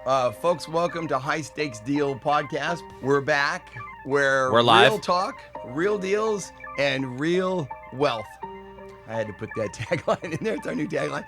Folks, welcome to High Stakes Deal Podcast. We're back. We're live. Real talk, real deals, and real wealth. I had to put that tagline in there. It's our new tagline.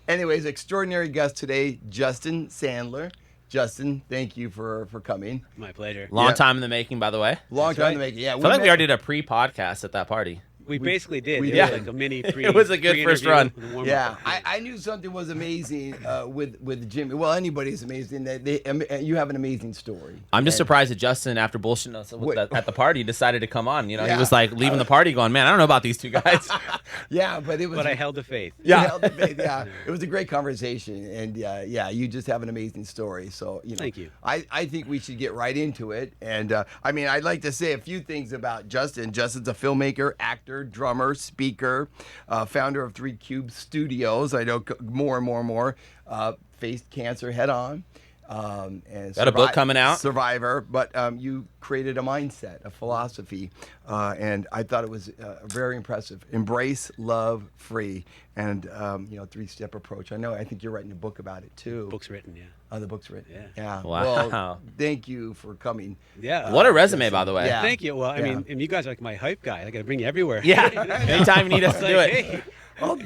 Anyways, extraordinary guest today, Justin Sadler. Justin, thank you for coming. My pleasure. Long time in the making, by the way. Long time in the making. Yeah, I feel like we already did a pre-podcast at that party. We basically did. we It did. was like a mini pre. It was a good first run. Yeah, I knew something was amazing with Jimmy. Well, anybody's amazing. You have an amazing story. I'm just surprised that Justin, after bullshitting us at the party, decided to come on. You know, Yeah. he was like leaving the party going, man, I don't know about these two guys. Yeah, but it was. But I held the faith. You held the faith, yeah. It was a great conversation, and you just have an amazing story. So Thank you. I think we should get right into it. And I'd like to say a few things about Justin. Justin's a filmmaker, actor, drummer, speaker, founder of 3 Cube Studios. I know more and more. Faced cancer head on. And Got a book coming out? Survivor. But you created a mindset, a philosophy, and I thought it was very impressive. Embrace, love, free, and 3-step approach. I think you're writing a book about it too. Book's written, yeah. Oh, the book's written. Yeah. Wow. Well, thank you for coming. Yeah. What a resume, by the way. Yeah. Thank you. Well, I Yeah. mean, and you guys are like my hype guy. I got to bring you everywhere. Yeah. Anytime you need us to do it. Hey, I'll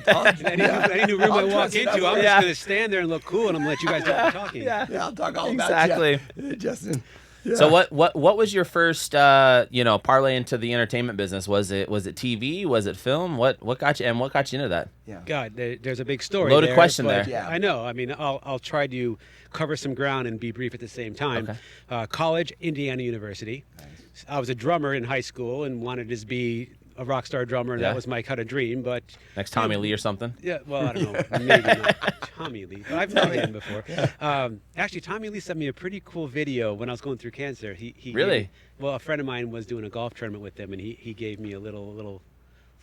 any new room I I'll walk dress it into, up. I'm Yeah. just going to stand there and look cool, and I'm going to let you guys do the talking. Yeah. Yeah, I'll talk all Exactly. about you, Justin. Yeah. So what was your first parlay into the entertainment business? Was it TV? Was it film? What got you into that? Yeah. God, there's a big story. Loaded there, question but there. Yeah. I know. I mean, I'll try to cover some ground and be brief at the same time. College, Indiana University. Nice. I was a drummer in high school and wanted to be a rock star drummer, and Yeah. that was my kind of dream. But Next Tommy Lee or something? yeah, well, I don't know, maybe not Tommy Lee. But I've met him before. Actually, Tommy Lee sent me a pretty cool video when I was going through cancer. He Really? Well, a friend of mine was doing a golf tournament with him, and he gave me a little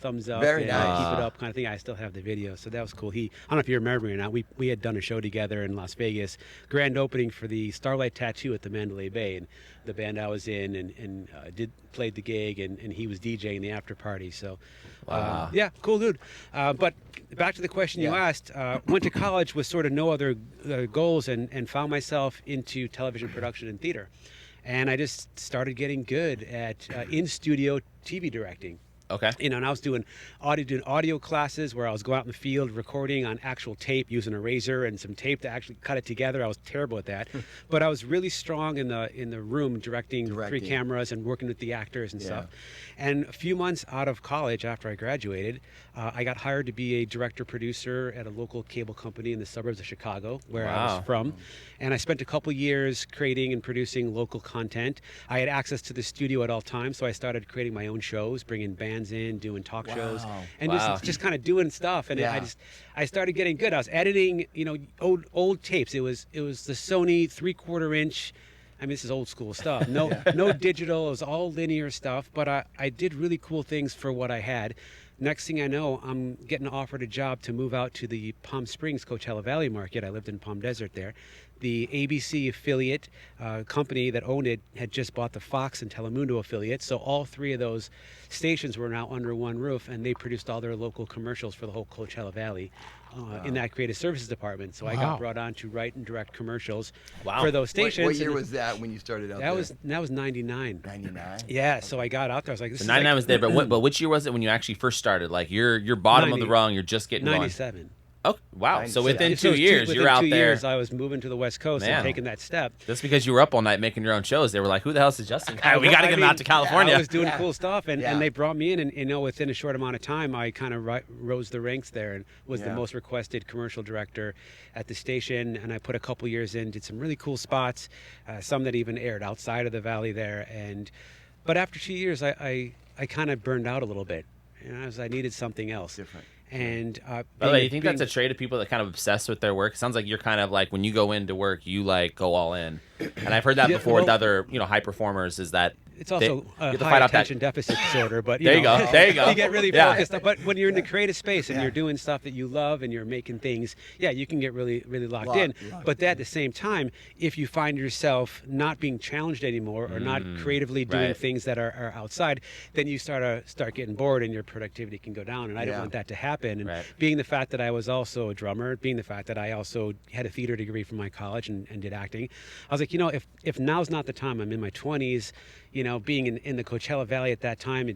thumbs up. Very and, nice. Keep it up kind of thing. I still have the video, so that was cool. I don't know if you remember or not. We had done a show together in Las Vegas, grand opening for the Starlight Tattoo at the Mandalay Bay, and the band I was in and played the gig, and he was DJing the after party. So, Wow. yeah, cool dude. But back to the question you asked. Went to college with sort of no other goals, and found myself into television production and theater, and I just started getting good at in-studio TV directing. Okay. And I was doing audio classes where I was going out in the field recording on actual tape using a razor and some tape to actually cut it together. I was terrible at that, but I was really strong in the room directing 3 cameras and working with the actors and stuff. And a few months out of college, after I graduated, I got hired to be a director-producer at a local cable company in the suburbs of Chicago, where I Wow. was from. And I spent a couple years creating and producing local content. I had access to the studio at all times, so I started creating my own shows, bringing bands in, doing talk shows, and Wow. just kind of doing stuff. And I started getting good. I was editing, old tapes. It was the Sony 3/4 inch. I mean, this is old school stuff. No digital. It was all linear stuff. But I did really cool things for what I had. Next thing I know, I'm getting offered a job to move out to the Palm Springs Coachella Valley market. I lived in Palm Desert there. The ABC affiliate company that owned it had just bought the Fox and Telemundo affiliate. So all 3 of those stations were now under one roof, and they produced all their local commercials for the whole Coachella Valley in that creative services department. So I got brought on to write and direct commercials for those stations. What year was that when you started out there? That was 99. 99? Yeah, so I got out there. I was like, this So is 99 like was there, but which year was it when you actually first started? Like you're bottom of the 90. rung, you're just getting going. 97. Oh, wow. So 97. within So 2 years, within you're out 2 there. years, I was moving to the West Coast Man. and taking that step. Just because you were up all night making your own shows, they were like, who the hell is this Justin guy? We got to get him out to I California. was doing cool stuff, and they brought me in, and within a short amount of time, I kind of rose the ranks there and was the most requested commercial director at the station. And I put a couple years in, did some really cool spots, some that even aired outside of the valley there. But after 2 years, I kind of burned out a little bit. I needed something else. Different. And By the way, you think that's a trait of people that kind of obsess with their work? It sounds like you're kind of like when you go into work, you like go all in. And I've heard that before with other high performers. Is that It's also you have to high fight off that- attention deficit disorder, but There you go. There you go. You get really Yeah. focused. But when you're in the creative space and you're doing stuff that you love and you're making things, you can get really, really locked in. But at the same time, if you find yourself not being challenged anymore or not creatively doing right. things that are outside, then you start getting bored and your productivity can go down. And I didn't want that to happen. And Right. being the fact that I was also a drummer, being the fact that I also had a theater degree from my college and did acting, I was like, if now's not the time, I'm in my 20s, being in the Coachella Valley at that time,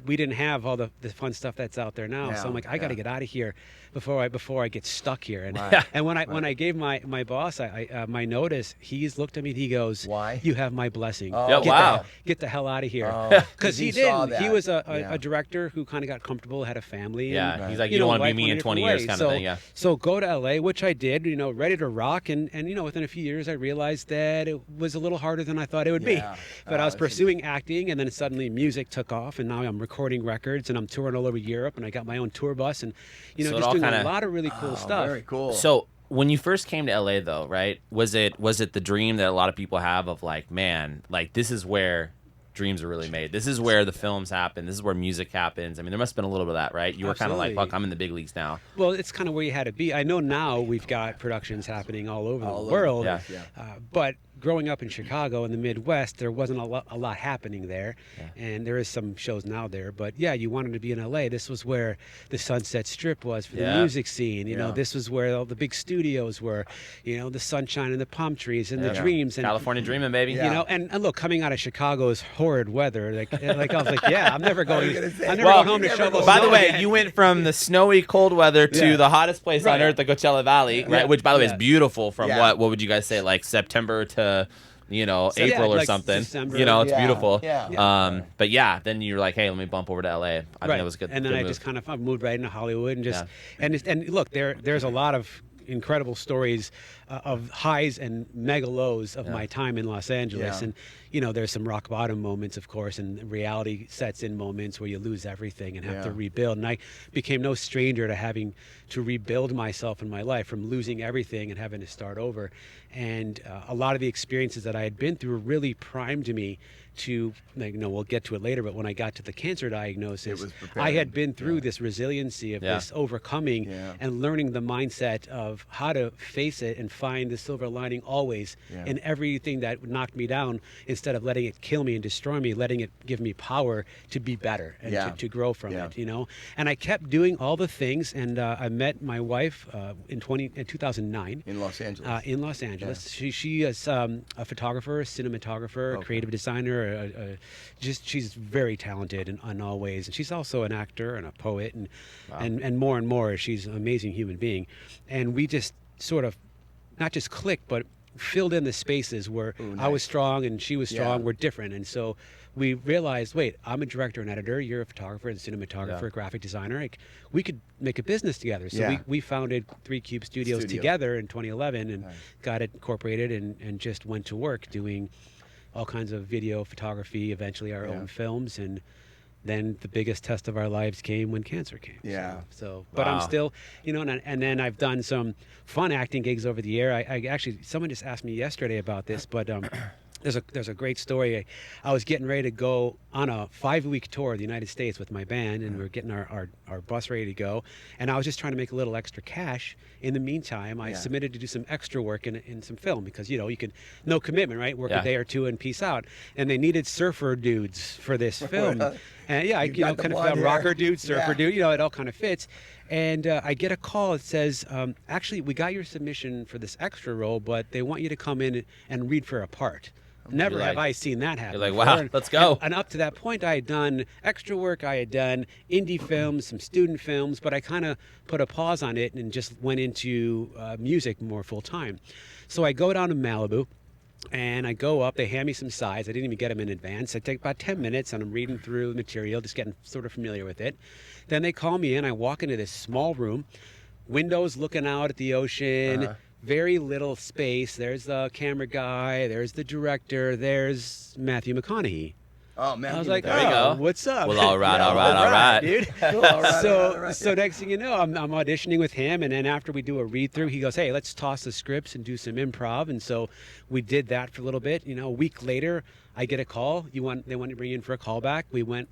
we didn't have all the fun stuff that's out there now. So I'm like, I got to get out of here before I get stuck here. And and when I gave my boss my notice, he's looked at me and he goes, "Why? You have my blessing. Oh, Get the hell out of here." Because he saw didn't. He that. was a director who kind of got comfortable, had a family. Yeah, and, he's like, you don't want to be life me went in a 20 different years way. kind of thing, yeah. So go to LA, which I did, ready to rock. And within a few years, I realized that it was a little harder than I thought it would be. But I was pursuing acting, and then suddenly music took off, and now I'm recording records, and I'm touring all over Europe, and I got my own tour bus, and So it just all doing kinda- a lot of really cool stuff. Very cool. So when you first came to LA, though, right? Was it the dream that a lot of people have of like, man, like this is where dreams are really made. This is where the films happen. This is where music happens. I mean, there must have been a little bit of that, right? You were kind of like, Absolutely. fuck, I'm in the big leagues now. Well, it's kind of where you had to be. I know now we've got productions happening all over the world, Yeah. but growing up in Chicago in the Midwest, there wasn't a lot happening there, and there is some shows now there. But you wanted to be in LA. This was where the Sunset Strip was for the Yeah. music scene. This was where all the big studios were. The sunshine and the palm trees and the dreams and California dreaming, baby. and look, coming out of Chicago's horrid weather, like I was like, I'm never going. I'm never Well, going home to shovel. By the snow way, again. you went from the snowy, cold weather to Yeah. the hottest place on Right. earth, the Coachella Valley, right? Which, by the way, is Yeah. beautiful. From Yeah. what would you guys say, like September to April or like something? December. It's Yeah. beautiful. Yeah. But yeah, then you're like, hey, let me bump over to LA. I think that was good. And then good I move. just kind of moved right into Hollywood and just and look, there's a lot of incredible stories of highs and mega lows of my time in Los Angeles. Yeah. And there's some rock bottom moments, of course, and reality sets in moments where you lose everything and have to rebuild. And I became no stranger to having to rebuild myself in my life from losing everything and having to start over. And a lot of the experiences that I had been through really primed me to, we'll get to it later, but when I got to the cancer diagnosis, was I preparing. had been through this resiliency of this overcoming and learning the mindset of how to face it and find the silver lining always in everything that knocked me down, instead of letting it kill me and destroy me, letting it give me power to be better and to grow from it, And I kept doing all the things, and I met my wife in 2009. In Los Angeles. In Los Angeles. She is a photographer, a cinematographer, a creative designer. She's very talented in all ways. And she's also an actor and a poet, and more. She's an amazing human being. And we just sort of not just clicked, but filled in the spaces where I was strong and she was strong. We're different. And so we realized, wait, I'm a director and editor. You're a photographer and cinematographer, graphic designer. Like, we could make a business together. So we founded 3 Cube Studios together in 2011 and got it incorporated and just went to work doing all kinds of video, photography, eventually our own films. And then the biggest test of our lives came when cancer came. But I'm still, and then I've done some fun acting gigs over the year. I actually, someone just asked me yesterday about this, but there's a great story. I was getting ready to go on a 5-week tour of the United States with my band, and we were getting our bus ready to go. And I was just trying to make a little extra cash. In the meantime, I submitted to do some extra work in some film because, you can, no commitment, right? Work a day or two and peace out. And they needed surfer dudes for this film. And I got the kind of blonde hair. rocker dude, surfer dude, it all kind of fits. And I get a call that says, actually, we got your submission for this extra role, but they want you to come in and read for a part. Never have I seen that happen. You're like, before. wow, let's go. And up to that point, I had done extra work. I had done indie films, some student films, but I kind of put a pause on it and just went into music more full time. So I go down to Malibu. And I go up, they hand me some sides. I didn't even get them in advance. I take about 10 minutes and I'm reading through the material, just getting sort of familiar with it. Then they call me in. I walk into this small room, windows looking out at the ocean, very little space. There's the camera guy, there's the director, there's Matthew McConaughey. Oh man, I was like, There you go. what's up? Well, all right, dude. So next thing you know, I'm auditioning with him, and then after we do a read through, he goes, hey, let's toss the scripts and do some improv. And so we did that for a little bit. A week later, I get a call. They want to bring you in for a callback. We went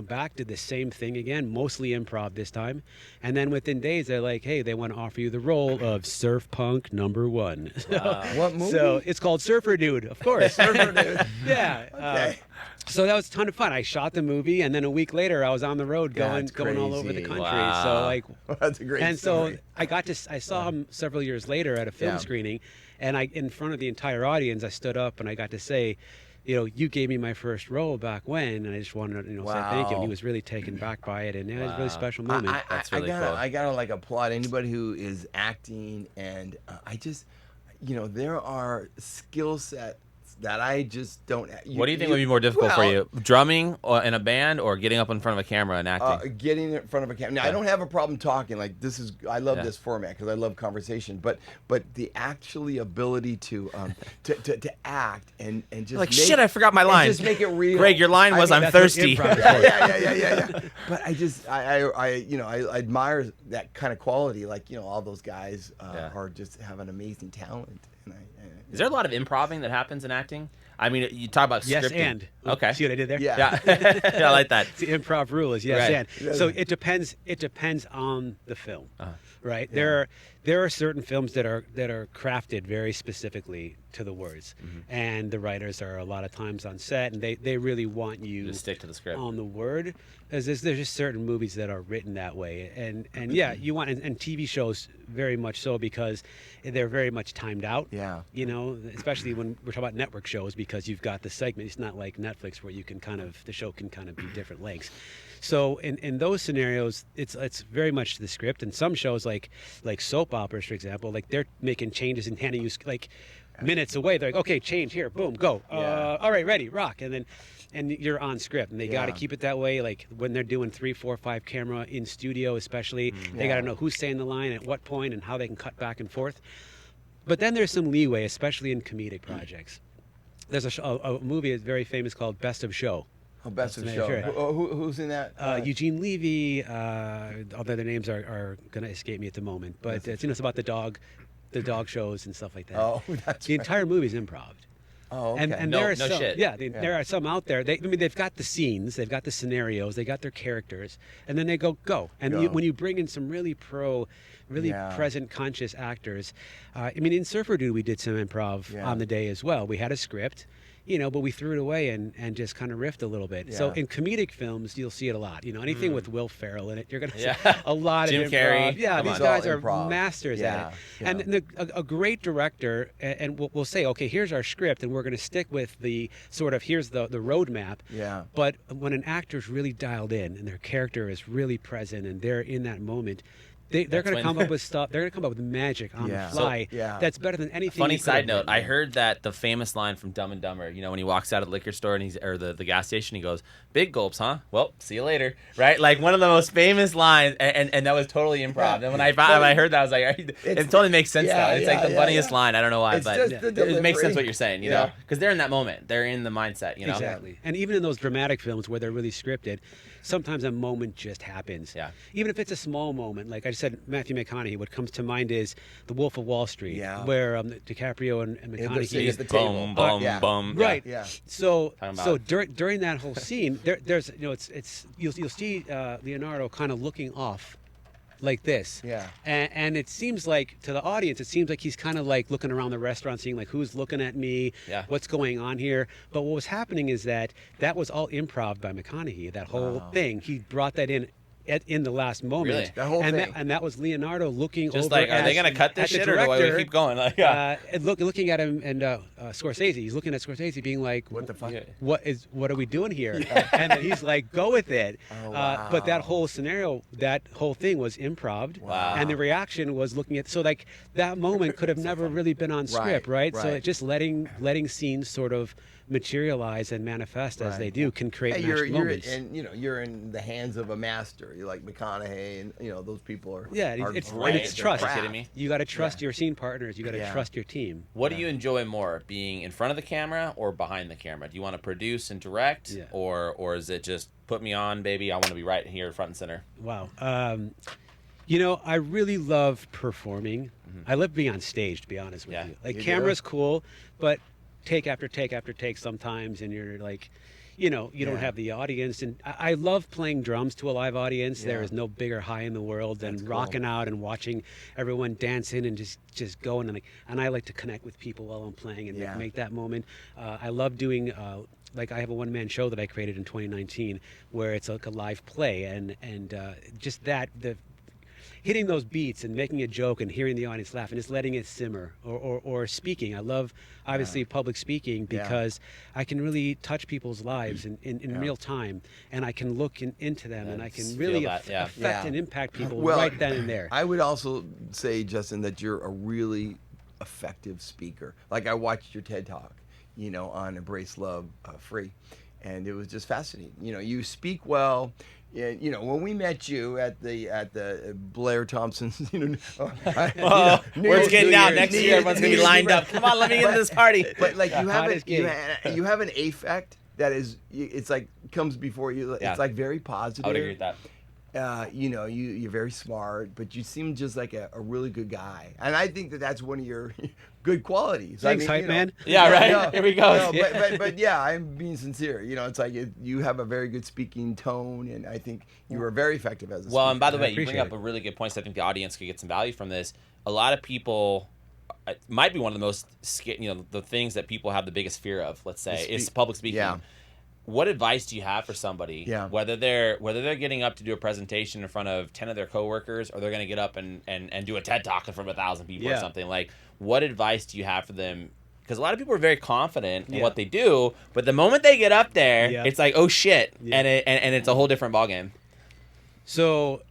back, did the same thing again, mostly improv this time. And then within days, they're like, hey, they want to offer you the role of Surf Punk #1. Wow. What movie? So it's called Surfer Dude, of course. Surfer Dude. Yeah. Okay. So that was a ton of fun. I shot the movie, and then a week later, I was on the road going all over the crazy. country. Wow. So like, That's a great and story. so I saw him several years later at a film Yeah. screening, and in front of the entire audience, I stood up and I got to say, you gave me my first role back when, and I just wanted to, say thank you. And he was really taken back by it, and it was a really special moment. That's really cool. I gotta like applaud anybody who is acting, and I just, there are skill sets that I just don't. What do you think would be more difficult for you? Drumming in a band or getting up in front of a camera and acting? Getting in front of a camera. Now, I don't have a problem talking. Like I love this format because I love conversation. But the actually ability to act and just like shit, I forgot my line. Just make it real. Greg, your line was, "I'm thirsty." Yeah. But I admire that kind of quality. Like all those guys are just have an amazing talent. Is there a lot of improving that happens in acting? I mean, you talk about yes, scripting. and Okay. See what I did there? Yeah. Yeah, I like that. The improv rule is yes Right. and. So it depends on the film, right? Yeah. There are certain films that are crafted very specifically to the words, and the writers are a lot of times on set, and they really want you Just stick to the script on the word. As there's just certain movies that are written that way, and yeah, you want and TV shows very much so because they're very much timed out. Yeah. Especially when we're talking about network shows, because you've got the segment. It's not like Netflix where the show can kind of be different lengths. So in those scenarios, it's very much the script. And some shows like soap operas, for example, like they're making changes and handing you like minutes away. They're like, okay, change here, boom, go. All right, ready, rock, and you're on script, and they got to keep it that way. Like when they're doing 3, 4, 5 camera in studio, especially, they got to know who's saying the line at what point and how they can cut back and forth. But then there's some leeway, especially in comedic projects. There's a movie that's very famous called Best of Show. Oh, Best of Show. Sure. Who's in that? Eugene Levy. Although their names are going to escape me at the moment, but it's about the dog shows and stuff like that. Oh, that's the entire movie's improv. Oh, okay. And No- there are no some, shit. there are some out there. They've got the scenes, they've got the scenarios, they got their characters, and then they go. And Go. when you bring in some really present, conscious actors, in Surfer Dude we did some improv on the day as well. We had a script, but we threw it away and just kind of riffed a little bit. So in comedic films, you'll see it a lot. Anything with Will Ferrell in it, you're going to see a lot Jim of improv. Carrey. Yeah, Come these on. guys It's all are improv. masters at it. Yeah. And a great director, and we'll say, okay, here's our script, and we're going to stick with the sort of, here's the roadmap. Yeah. But when an actor's really dialed in and their character is really present and they're in that moment, they're going to come up with stuff. They're going to come up with magic on the fly. That's better than anything. Funny you could side have note, written. I heard that the famous line from Dumb and Dumber, when he walks out of the liquor store and or the gas station, he goes, "Big gulps, huh? Well, see you later." Right? Like one of the most famous lines, and that was totally improv. And when I heard that, I was like, it totally makes sense now. It's like the funniest line. I don't know why, It's but just the it makes sense delivery. what you're saying, know? Because they're in that moment. They're in the mindset, Exactly. And even in those dramatic films where they're really scripted, sometimes a moment just happens. Yeah. Even if it's a small moment, like I said, Matthew McConaughey, what comes to mind is The Wolf of Wall Street, where DiCaprio and McConaughey. the table. Boom, boom, Yeah. boom. Right. Yeah. So Talking about- during that whole scene, there's you'll see Leonardo kind of looking off like this. Yeah. And it seems like to the audience, it seems like he's kind of like looking around the restaurant, seeing like who's looking at me, what's going on here. But what was happening is that was all improv by McConaughey. That whole thing, he brought that in the last moment. Really? That whole thing. And that was Leonardo looking Just over like, are they going to cut this at the shit or do I director, keep going? Like, and looking at him and Scorsese. He's looking at Scorsese, being like, What the fuck? Yeah. What are we doing here?" And then he's like, "Go with it." Oh, wow. But that whole scenario, that whole thing was improv. Wow. And the reaction was looking at. So like that moment could have never really been on script, right? So right. just letting scenes sort of materialize and manifest as they do can create Hey, magic moments. you're in the hands of a master. You like McConaughey, and those people are it's great it's at their trust. Are you craft. kidding me? You got to trust your scene partners. You got to trust your team. What do you enjoy more, being in front of the camera or behind the camera? Do you want to produce and direct, or is it just put me on, baby? I want to be right here, front and center. Wow. I really love performing. I love being on stage, to be honest with you. Like, You camera's do? cool, but take after take after take sometimes, and you're like, you don't have the audience. And I love playing drums to a live audience. There is no bigger high in the world than rocking out and watching everyone dancing and just going. And I like to connect with people while I'm playing and make that moment. I love doing... like, I have a one-man show that I created in 2019 where it's like a live play, and just that, hitting those beats and making a joke and hearing the audience laugh and just letting it simmer, or speaking. I love, obviously, public speaking because I can really touch people's lives in real time, and I can look into them, and I can really affect and impact people right then and there. I would also say, Justin, that you're a really effective speaker. Like, I watched your TED Talk, on Embrace Love Free, and it was just fascinating. You speak well. Yeah, when we met you at the Blair Thompson's, Word's getting out. Next year, everyone's gonna be lined up. Come on, let me into this party. But like, you have an affect that is, it's like comes before you. It's like very positive. I would agree with that. You're very smart, but you seem just like a really good guy, and I think that's one of your good qualities. Thanks, hype man. Yeah, right. Here we go. But I'm being sincere. It's like you have a very good speaking tone, and I think you are very effective as a speaker. And by the way, you bring up a really good point. So I think the audience could get some value from this. A lot of people, it might be one of the most, the things that people have the biggest fear of. Let's say is public speaking. Yeah. What advice do you have for somebody, whether they're getting up to do a presentation in front of 10 of their coworkers, or they're going to get up and do a TED Talk in front of 1,000 people or something? Like, what advice do you have for them? Because a lot of people are very confident in what they do, but the moment they get up there, it's like, oh shit, and it's a whole different ballgame. So,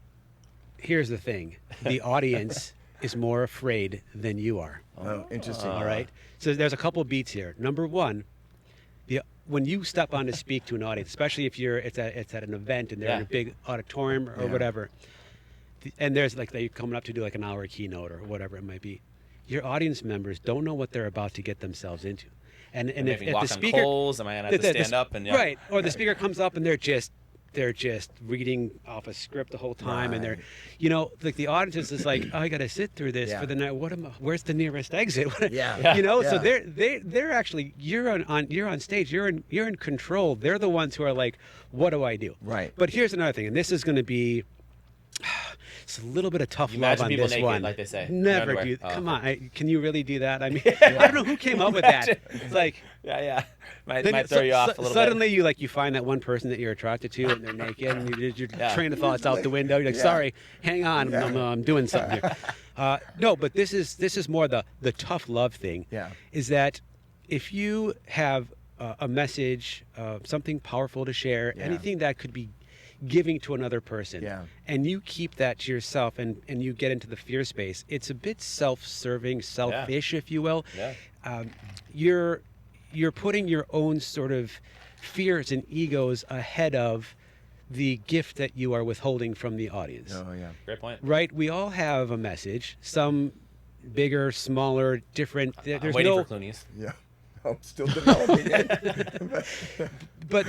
here's the thing: the audience is more afraid than you are. Oh, interesting. All right. So there's a couple beats here. Number one. When you step on to speak to an audience, especially if it's at an event and they're in a big auditorium or whatever, and there's like they're coming up to do like an hour keynote or whatever it might be, your audience members don't know what they're about to get themselves into, and if the speaker, am I gonna have to stand up and right, or the speaker comes up and they're just reading off a script the whole time, and they're, like the audience is just like, oh, I got to sit through this for the night. Where's the nearest exit? So they're actually, you're on stage, you're in control. They're the ones who are like, what do I do? Right. But here's another thing, and this is going to be. It's a little bit of tough love on this naked, one. like they say. Never do. Come on, can you really do that? I mean, I don't know who came up with that. It's like, might throw you off a little suddenly bit. you find that one person that you're attracted to, and they're naked, and your train of thoughts out the window. You're like, sorry, hang on, I'm doing something here. No, but this is more the tough love thing. Yeah. Is that if you have a message, something powerful to share, anything that could be giving to another person, and you keep that to yourself, and you get into the fear space, it's a bit self-serving, selfish, if you will. You're putting your own sort of fears and egos ahead of the gift that you are withholding from the audience. Oh yeah, great point. Right, we all have a message, some bigger, smaller, different. I'm waiting for Clooney's. Yeah. I'm still developing it. But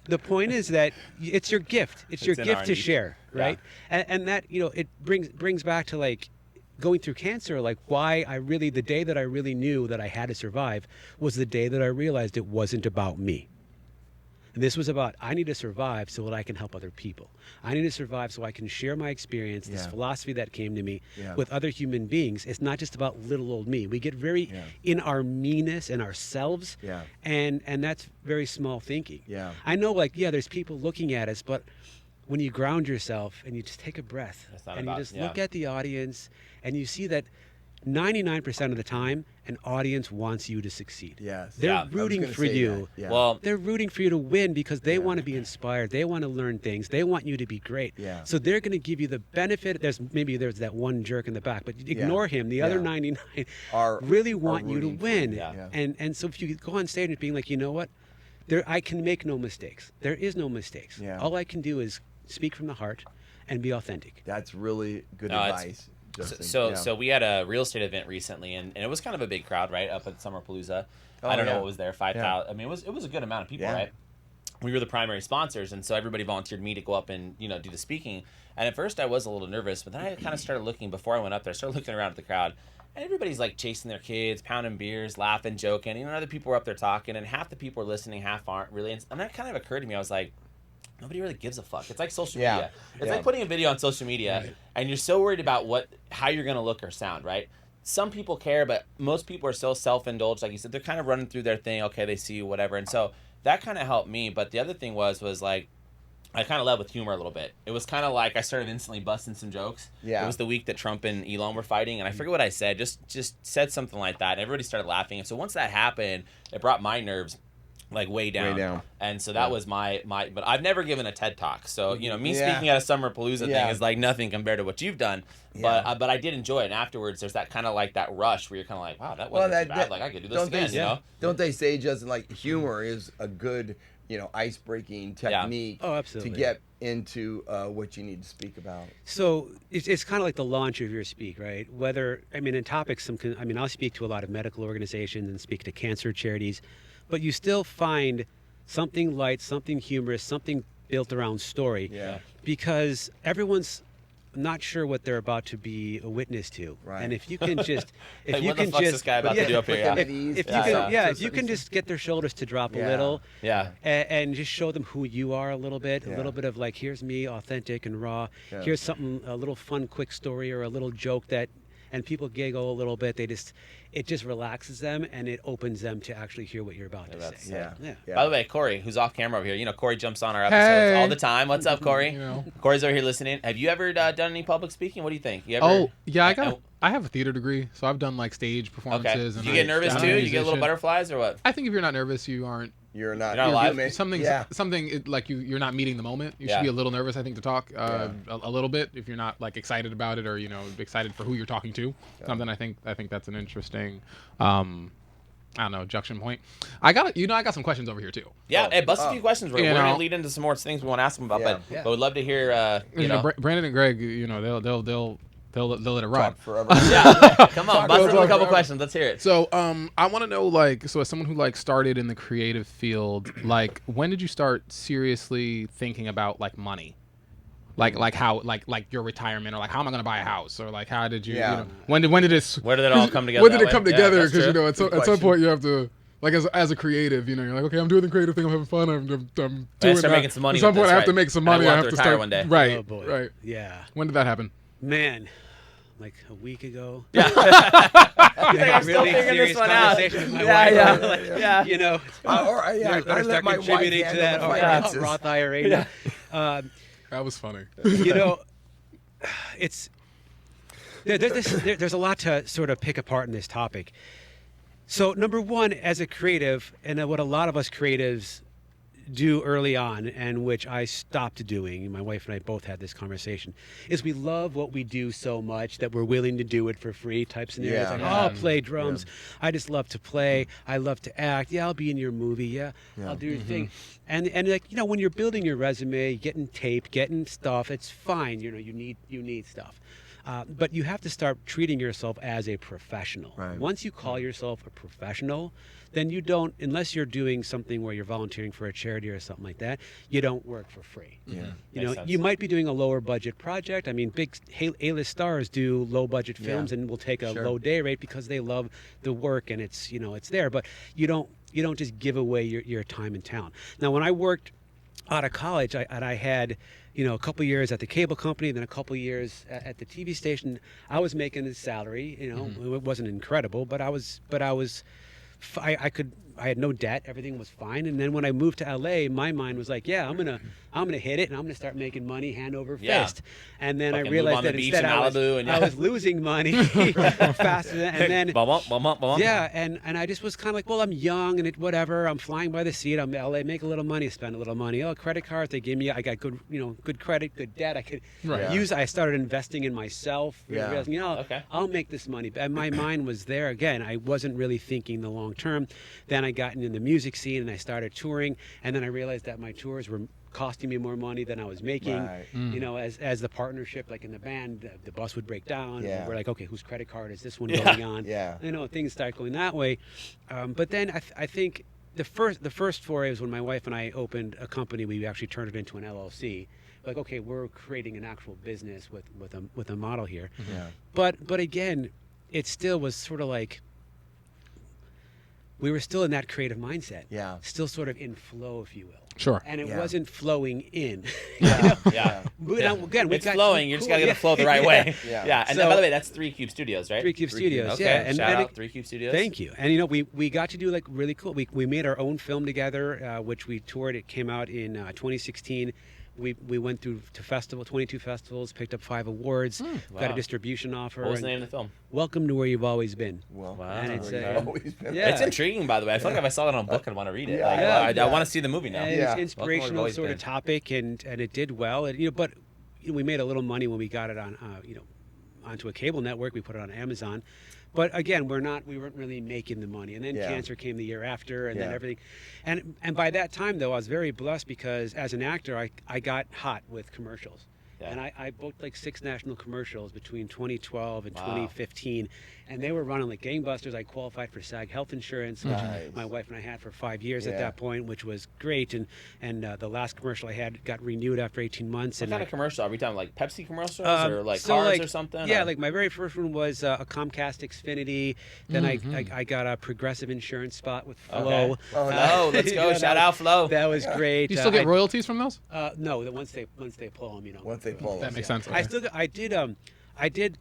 the point is that it's your gift. It's your gift to share, right? And that, it brings back to like going through cancer, like why the day that I really knew that I had to survive was the day that I realized it wasn't about me. And this was about, I need to survive so that I can help other people. I need to survive so I can share my experience, this philosophy that came to me with other human beings. It's not just about little old me. We get very in our meanness and ourselves, and that's very small thinking. Yeah. I know, like, there's people looking at us, but when you ground yourself and you just take a breath and you just look at the audience and you see that 99% of the time, an audience wants you to succeed. Yes. They're rooting for you. Yeah. Well, they're rooting for you to win because they want to be inspired. They want to learn things. They want you to be great. Yeah. So they're going to give you the benefit. There's that one jerk in the back, but ignore him. The other 99 really want you to win. And so if you go on stage and being like, you know what? I can make no mistakes. There is no mistakes. Yeah. All I can do is speak from the heart and be authentic. That's really good No, advice. Justin. So we had a real estate event recently, and it was kind of a big crowd, right, up at Summerpalooza. I don't know what was there, 5,000. I mean, it was a good amount of people, right? We were the primary sponsors, and so everybody volunteered me to go up and do the speaking. And at first, I was a little nervous, but then I kind of started looking before I went up there. I started looking around at the crowd, and everybody's like chasing their kids, pounding beers, laughing, joking. Other people were up there talking, and half the people were listening, half aren't really. And that kind of occurred to me. I was like, nobody really gives a fuck. It's like social media. It's like putting a video on social media, and you're so worried about how you're gonna look or sound, right? Some people care, but most people are so self-indulged. Like you said, they're kind of running through their thing. Okay, they see you, whatever. And so that kind of helped me. But the other thing was like, I kind of led with humor a little bit. It was kind of like I started instantly busting some jokes. Yeah. It was the week that Trump and Elon were fighting, and I forget what I said. Just said something like that, and everybody started laughing. And so once that happened, it brought my nerves like way down. And so that was my but I've never given a TED Talk. So, me speaking at a Summerpalooza thing is like nothing compared to what you've done. But I did enjoy it. And afterwards there's that kind of like that rush where you're kind of like, wow, that wasn't too bad. Like I could do this again, Don't they say, Justin, like humor is a good, ice-breaking technique to get into what you need to speak about? So it's kind of like the launch of your speak, right? In topics, I'll speak to a lot of medical organizations and speak to cancer charities, but you still find something light, something humorous, something built around story. Yeah. Because everyone's not sure what they're about to be a witness to. Right. And if you can just if you can just this guy about to do up here? If you can just get their shoulders to drop a little, and just show them who you are a little bit of like, here's me, authentic and raw. Yeah. Here's something, a little fun, quick story or a little joke and people giggle a little bit. It just relaxes them and it opens them to actually hear what you're about to say. Yeah. By the way, Corey, who's off camera over here, Corey jumps on our episodes all the time. What's up, Corey? Corey's over here listening. Have you ever done any public speaking? What do you think? I have a theater degree, so I've done like stage performances. Okay. Do you get nervous too? You get little butterflies or what? I think if you're not nervous, you're not alive. Something like you're not meeting the moment. You should be a little nervous, I think, to talk a little bit if you're not like excited about it or excited for who you're talking to. Something I think that's an interesting junction point. I got some questions over here too. Yeah, hey, bust a few questions. We're gonna lead into some more things we want to ask them about, but we'd love to hear. Brandon and Greg, they'll let it run. Talk forever. Come on, bust a couple questions. Let's hear it. So, I want to know, as someone who started in the creative field, when did you start seriously thinking about money? How your retirement, or how am I going to buy a house, or how did you, when did this? Where did it all come together? When did it come together? Because at some point you have to. As a creative, you're like, okay, I'm doing the creative thing. I'm having fun. I'm doing start making some money. At some point, I have to make some money. I have to retire one day. Right. Oh boy. Right. Yeah. When did that happen? Man, like a week ago. Yeah. I'm really serious conversation with my wife. Yeah. I let my contributing to that Roth IRA. That was funny. It's there's a lot to sort of pick apart in this topic. So number one, as a creative, and what a lot of us creatives do early on, and which I stopped doing, my wife and I both had this conversation, is we love what we do so much that we're willing to do it for free type scenarios. I'll play drums. I just love to play. I love to act. I'll be in your movie. I'll do your thing. And when you're building your resume, getting tape, getting stuff, it's fine. You need stuff. But you have to start treating yourself as a professional. Right. Once you call yourself a professional, then you don't, unless you're doing something where you're volunteering for a charity or something like that, you don't work for free. Yeah. You might be doing a lower budget project. I mean, big A-list stars do low budget films and will take a low day rate because they love the work and it's there. But you don't just give away your time and talent. Now, when I worked out of college, I had a couple years at the cable company, then a couple years at the TV station. I was making a salary. It wasn't incredible, but I had no debt. Everything was fine. And then when I moved to LA, my mind was like, I'm gonna hit it, and I'm gonna start making money hand over fist. And then I realized that instead I was losing money faster. And then and I just was kind of like, well, I'm young and whatever. I'm flying by the seat. I'm in LA, make a little money, spend a little money. Oh, credit cards they gave me. I got good credit, good debt. I could use. I started investing in myself. Realizing, I'll make this money. And my mind was there again. I wasn't really thinking the long term. Then I got into the music scene and I started touring, and then I realized that my tours were costing me more money than I was making. Right. You know, as the partnership, like in the band, the bus would break down. Yeah. And we're like, okay, whose credit card is this one going on? Yeah. You know, things start going that way. But then I think the first foray was when my wife and I opened a company. We actually turned it into an LLC. Like, okay, we're creating an actual business with a model here. Yeah. But again, it still was sort of like we were still in that creative mindset. Yeah. Still sort of in flow, if you will. Sure. And it Yeah. wasn't flowing in. Yeah. But again, It's flowing. You're just gotta get the flow the right way. Yeah. And So- by the way, that's 3 Cube Studios, right? 3 Cube Studios, Okay. yeah. Shout out 3 Cube Studios. Thank you. And you know, we got to do like really cool. We made our own film together, which we toured. It came out in 2016. We went through to 22 festivals, picked up 5 awards, got Wow. a distribution offer. What was the and name of the film? Welcome to Where You've Always Been. Well, Wow. And it's Okay. always been Yeah. It's intriguing, by the way. I feel like if I saw it on a book, I'd want to read it. Yeah. Like, Yeah. I Yeah. want to see the movie now. And Yeah. it's Welcome Where You've inspirational Always sort of Been. topic, and it did well. And, you know, but you know, we made a little money when we got it on onto a cable network. We put it on Amazon. But again, we weren't really making the money. And then Yeah. cancer came the year after, and then Yeah. everything. And by that time, though, I was very blessed because as an actor, I got hot with commercials. Yeah. And I booked like 6 national commercials between 2012 and Wow. 2015. And they were running like gangbusters. I qualified for SAG health insurance, which Nice. my wife and I had for 5 years at Yeah. that point, which was great. And the last commercial I had got renewed after 18 months. What and kind I- of commercial? Are we talking like Pepsi commercials or like so, cars like, or something? Yeah, or? like my very first one was a Comcast Xfinity. Then I got a Progressive insurance spot with Flo. Okay. Oh, Flo, let's go. Yeah, Shout that- out Flo. That was great. Do you still get royalties from those? No, that once they pull them, you know. Once they pull That us, makes yeah. sense. I Okay. still I did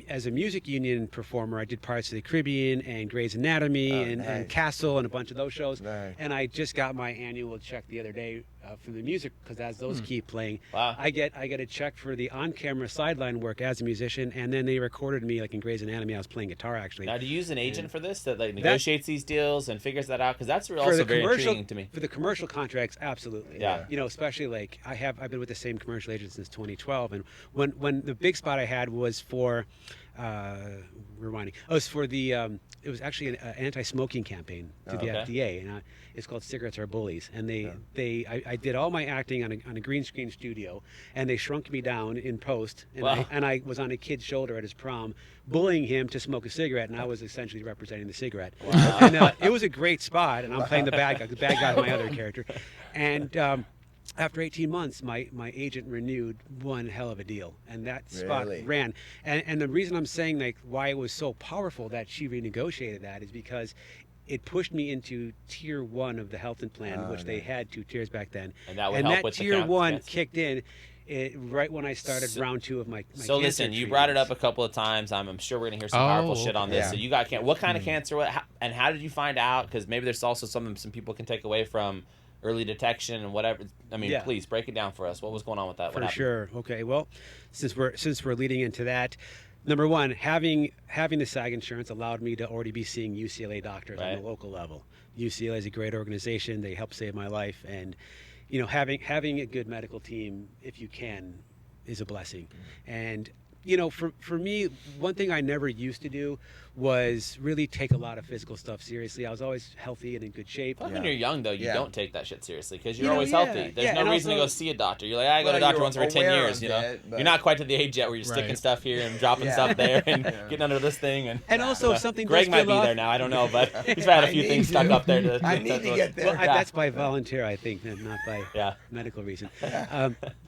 as a music union performer. I did Pirates of the Caribbean and Grey's Anatomy Oh, and nice. Castle and a bunch of those shows. Nice. And I just got my annual check the other day for the music because as those keep playing, Wow. I get a check for the on-camera sideline work as a musician. And then they recorded me like in Grey's Anatomy. I was playing guitar actually. Now, do you use an agent for this that like negotiates these deals and figures that out? Because that's For also the very commercial, intriguing to me. for the commercial contracts, absolutely. Yeah. You know, especially like I've been with the same commercial agent since 2012, and when the big spot I had was for, rewinding, it was for the it was actually an anti-smoking campaign to the Okay. FDA, and it's called Cigarettes Are Bullies, and I did all my acting on a green screen studio, and they shrunk me down in post, and Wow. I was on a kid's shoulder at his prom, bullying him to smoke a cigarette, and I was essentially representing the cigarette. Wow. And it was a great spot, and I'm playing the bad guy. The bad guy is my other character. And after 18 months, my agent renewed one hell of a deal, and that spot Really? ran. And the reason I'm saying like why it was so powerful that she renegotiated that is because it pushed me into tier 1 of the health plan, Oh, which they nice. had 2 tiers back then. And that would help with the tier 1 cancer. kicked in right when I started So- round 2 of my So cancer listen, you brought it up treatments. a couple of times. I'm sure we're gonna hear some powerful shit on this. Yeah. So you got what kind of cancer? And how did you find out? Because maybe there's also something some people can take away from early detection and whatever. I mean, Yeah. please break it down for us. What was going on with that? What For happened? sure. Okay. Well, since we're leading into that, number one, having the SAG insurance allowed me to already be seeing UCLA doctors on Right. the local level. UCLA is a great organization. They help save my life, and you know, having a good medical team, if you can, is a blessing. And you know, for me, one thing I never used to do was really take a lot of physical stuff seriously. I was always healthy and in good shape. Well, when Yeah. you're young, though, you Yeah. don't take that shit seriously because You you're know, always yeah, healthy. There's yeah, no and reason to go also- see a doctor. You're like, I go to Well, a doctor you're once every 10 aware years, of you know? it, but- You're not quite to the age yet where you're sticking Right. stuff here and dropping Yeah. stuff there and Yeah. getting under this thing. And Also, if something Greg does might feel be off, there now. I don't know, but he's had a I few need things to. stuck up there. To I need to get there. Well, Yeah. that's by volunteer, I think, and not by Yeah. medical reason.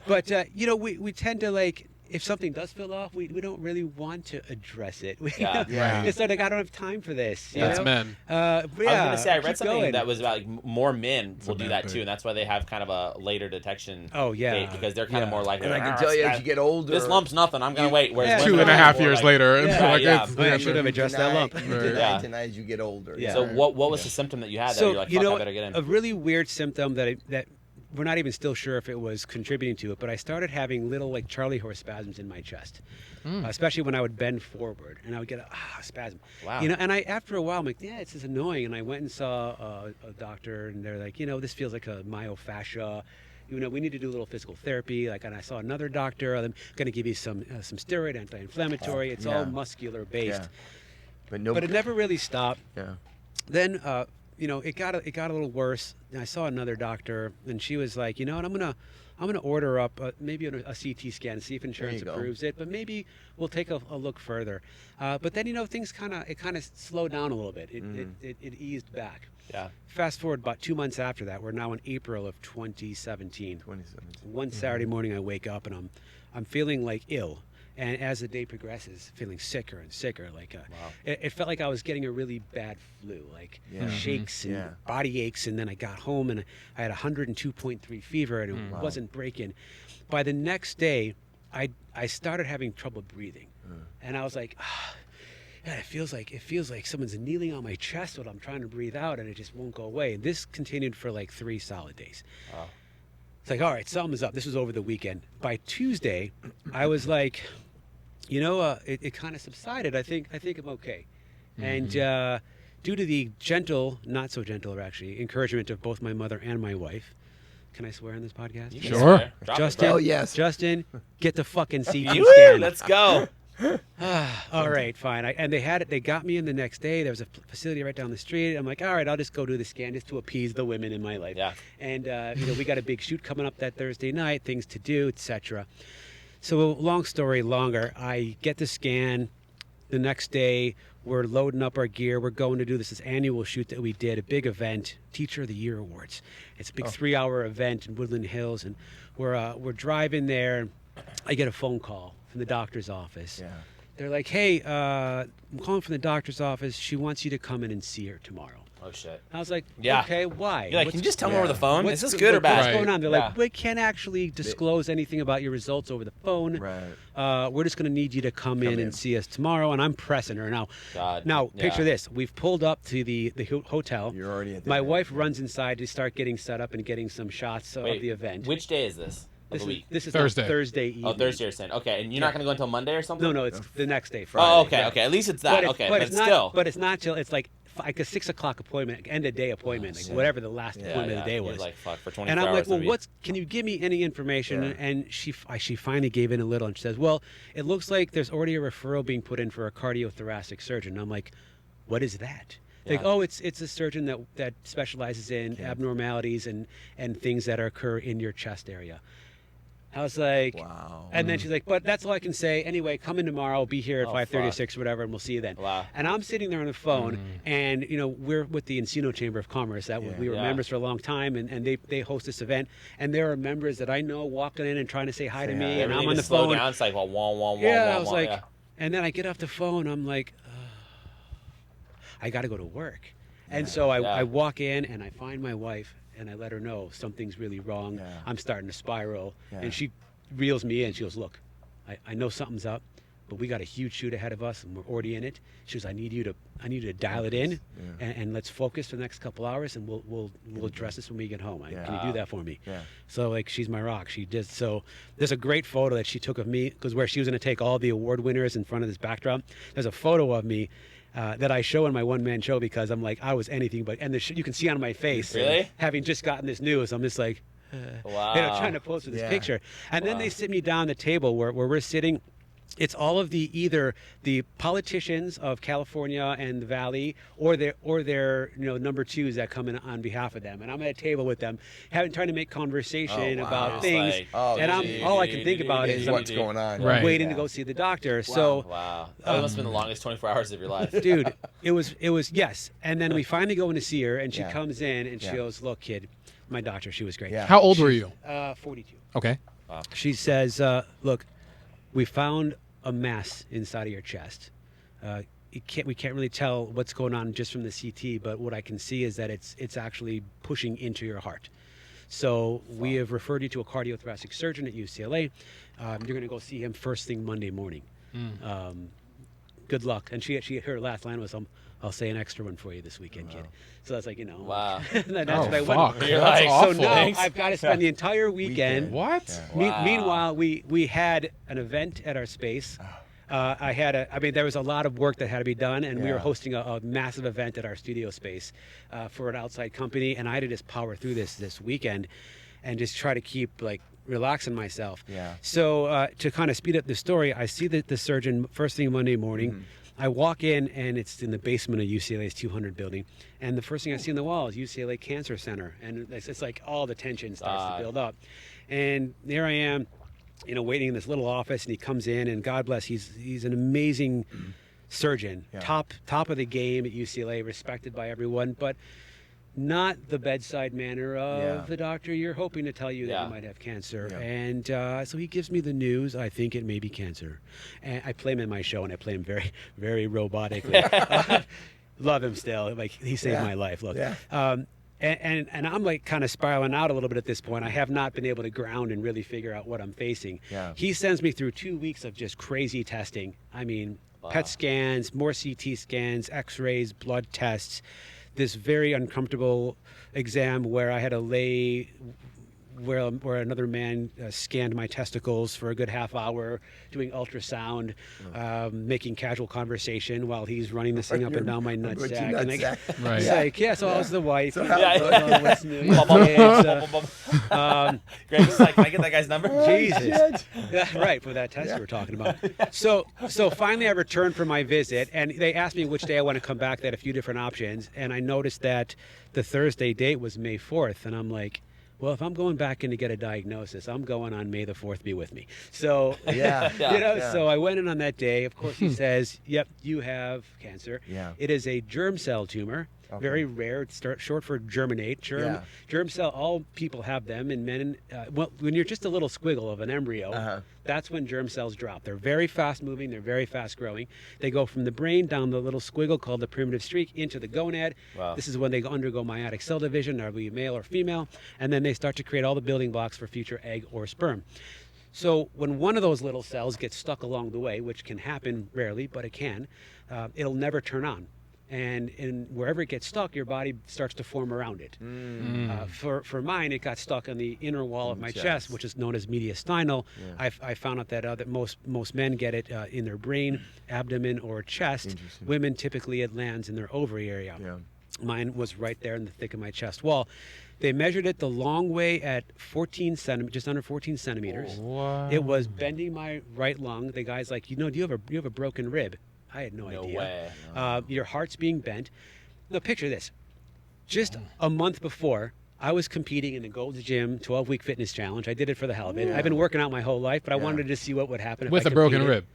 But you know, we tend to like if something does feel off, we don't really want to address it. Yeah. Yeah. It's like I don't have time for this. You That's know? men. But I was yeah, gonna say I read keep something going. that was about like more men will a do man that thing. too, and that's why they have kind of a later detection. Oh, yeah. date, because they're kind of Yeah. more likely. And I like, can "Ah, tell you, this as you get older, this lump's nothing. I'm gonna wait. Whereas Yeah. women 2.5 are more years like- later. It's Yeah, like, yeah. it's- I should have addressed that lump. You Right. deny Yeah. it tonight as you get older. Yeah. So what was the symptom that you had that So you're like, you fuck, know, I better get in? a really weird symptom that we're not even still sure if it was contributing to it, but I started having little like Charlie horse spasms in my chest, especially when I would bend forward and I would get a spasm. Wow. You know, and after a while I'm like, yeah, this is annoying, and I went and saw a doctor, and they're like, you know, this feels like a myofascia. You know, we need to do a little physical therapy. Like, and I saw another doctor. I'm going to give you some steroid anti-inflammatory. It's Yeah. all muscular based, Yeah. But no. but it never really stopped. Yeah. Then it got a little worse. And I saw another doctor, and she was like, you know what, I'm gonna order up maybe a CT scan, see if insurance approves it, but maybe we'll take a look further. But then things kind of slowed down a little bit. It eased back. Yeah. Fast forward about 2 months after that, we're now in April of 2017. One Saturday morning, I wake up and I'm feeling like ill. And as the day progresses, feeling sicker and sicker. Like it felt like I was getting a really bad flu, like shakes and body aches. And then I got home and I had 102.3 fever, and it wasn't breaking. By the next day, I started having trouble breathing, and I was like, God, it feels like someone's kneeling on my chest while I'm trying to breathe out, and it just won't go away. And this continued for like 3 solid days. Wow. It's like, all right, something's up. This was over the weekend. By Tuesday, I was like, it kind of subsided. I think I'm okay. And due to the gentle, not so gentle actually, encouragement of both my mother and my wife. Can I swear on this podcast? Sure. Justin, oh, yes. Justin, get the fucking CT scan. Let's go. All right, fine. And they got me in the next day. There was a facility right down the street. I'm like, all right, I'll just go do the scan just to appease the women in my life. Yeah. And we got a big shoot coming up that Thursday night, things to do, etc. So long story longer, I get the scan. The next day, we're loading up our gear. We're going to do this annual shoot that we did, a big event, Teacher of the Year Awards. It's a big 3-hour event in Woodland Hills, and we're driving there. I get a phone call from the doctor's office. Yeah. They're like, hey, I'm calling from the doctor's office. She wants you to come in and see her tomorrow. Oh, shit. I was like, Yeah. okay, why? You're like, can you just tell me over the phone? What's Is this good or bad? What's going on? They're Yeah. like, we can't actually disclose anything about your results over the phone. Right. We're just going to need you to come in and see us tomorrow. And I'm pressing her now. God. Now, Yeah. picture this. We've pulled up to the hotel. You're already at the My event. wife runs inside to start getting set up and getting some shots of Wait, the event. Which day is this? Of the week? This is Thursday. on Thursday evening. Oh, Thursday you're saying. Okay, and you're not going to go until Monday or something? No, it's the next day, Friday. Oh, okay, okay. At least it's that. Okay, but it's not, still. But it's not till it's like a 6 o'clock appointment, end of day appointment, like whatever the last appointment of the day You're was. like, fuck, for 24 And I'm hours. like, well, can you give me any information? Yeah. And she finally gave in a little, and she says, well, it looks like there's already a referral being put in for a cardiothoracic surgeon. And I'm like, what is that? Like, oh, it's a surgeon that specializes in abnormalities and things that occur in your chest area. I was like, wow. And then she's like, but that's all I can say. Anyway, come in tomorrow. I'll be here at 5:30 or fuck. 6 or whatever, and we'll see you then. Wow. And I'm sitting there on the phone, and we're with the Encino Chamber of Commerce. That we were members for a long time, and they host this event. And there are members that I know walking in and trying to say hi to me, and Everything I'm on the just slow phone. down. It's like, well, wah, wah, wah, Yeah, wah, I was wah, like, yeah. and then I get off the phone. I'm like, I got to go to work. And so I walk in and I find my wife and I let her know something's really wrong. Yeah. I'm starting to spiral. Yeah. And she reels me in. She goes, look, I know something's up, but we got a huge shoot ahead of us and we're already in it. She goes, I need you to dial it in and let's focus for the next couple hours and we'll address this when we get home. Can you do that for me? Yeah. So like she's my rock. She did. So there's a great photo that she took of me because where she was going to take all the award winners in front of this backdrop. There's a photo of me that I show in my one-man show because I'm like, I was anything but, and you can see on my face, Really? having just gotten this news, I'm just like, Wow. trying to pose for this Yeah. picture. And then they sit me down at the table where we're sitting. It's all of either the politicians of California and the Valley or their number twos that come in on behalf of them. And I'm at a table with them, trying to make conversation Oh, wow. about It's things. like, and all I can think about is what's going on. Right. waiting Yeah. to go see the doctor. So Wow. That must have been the longest 24 hours of your life. dude, it was yes. And then we finally go in to see her, and she Yeah. comes in and she Yeah. goes, "Look, kid, my doctor, she was great. Yeah. How old were you? 42. Okay. She says, "Look, we found a mass inside of your chest. We can't really tell what's going on just from the CT, but what I can see is that it's actually pushing into your heart. So we have referred you to a cardiothoracic surgeon at UCLA. You're going to go see him first thing Monday morning. Good luck." And her last line was, "I'll say an extra one for you this weekend, kid." So that's like, Wow. that's Oh, what I fuck. went. You're That's like, So awful. now Thanks. I've got to spend the entire weekend. What? Wow. Meanwhile, we had an event at our space. There was a lot of work that had to be done, and we were Yeah. hosting a massive event at our studio space for an outside company, and I had to just power through this weekend and just try to keep relaxing myself. Yeah. So to kind of speed up the story, I see the surgeon first thing Monday morning. I walk in, and it's in the basement of UCLA's 200 building, and the first thing I see on the wall is UCLA Cancer Center, and it's like all the tension starts to build up. And there I am, waiting in this little office, and he comes in, and God bless, he's an amazing surgeon, top of the game at UCLA, respected by everyone, but not the bedside manner of the doctor you're hoping to tell you that you might have cancer. And so he gives me the news. I think it may be cancer. And I play him in my show, and I play him very, very robotically. Love him still. Like, he saved my life. Look. And I'm like kind of spiraling out a little bit at this point. I have not been able to ground and really figure out what I'm facing. He sends me through 2 weeks of just crazy testing. I mean, PET scans, more CT scans, x-rays, blood tests. This very uncomfortable exam where I had to lay where another man scanned my testicles for a good half hour, doing ultrasound, making casual conversation while he's running this thing up and down my nutsack. Right. He's like, so I was the wife. So what's new? Greg's like, can I get that guy's number? Jesus. Right, for that test we were talking about. So finally I returned from my visit, and they asked me which day I want to come back. They had a few different options, and I noticed that the Thursday date was May 4th, and I'm like, well, if I'm going back in to get a diagnosis, I'm going on May the 4th, be with me. So, so I went in on that day. Of course, he says, yep, you have cancer. It is a germ cell tumor. Very rare. It's short for germinate. Germ cell, all people have them. In men, when you're just a little squiggle of an embryo, that's when germ cells drop. They're very fast moving. They're very fast growing. They go from the brain down the little squiggle called the primitive streak into the gonad. This is when they undergo meiotic cell division, are we male or female, and then they start to create all the building blocks for future egg or sperm. So when one of those little cells gets stuck along the way, which can happen rarely, but it can, it'll never turn on. And wherever it gets stuck, your body starts to form around it. For mine, it got stuck on the inner wall of my chest, which is known as mediastinal. I found out that most men get it in their brain, abdomen, or chest. Women, typically, it lands in their ovary area. Mine was right there in the thick of my chest wall. They measured it the long way at 14 centimeters, just under 14 centimeters. Wow. It was bending my right lung. The guy's like, do you have a broken rib? I had no idea. No way. Your heart's being bent. Now, picture this. Just a month before, I was competing in the Gold's Gym 12-week fitness challenge. I did it for the hell of it. I've been working out my whole life, but I wanted to see what would happen if with I a broken competed. rib.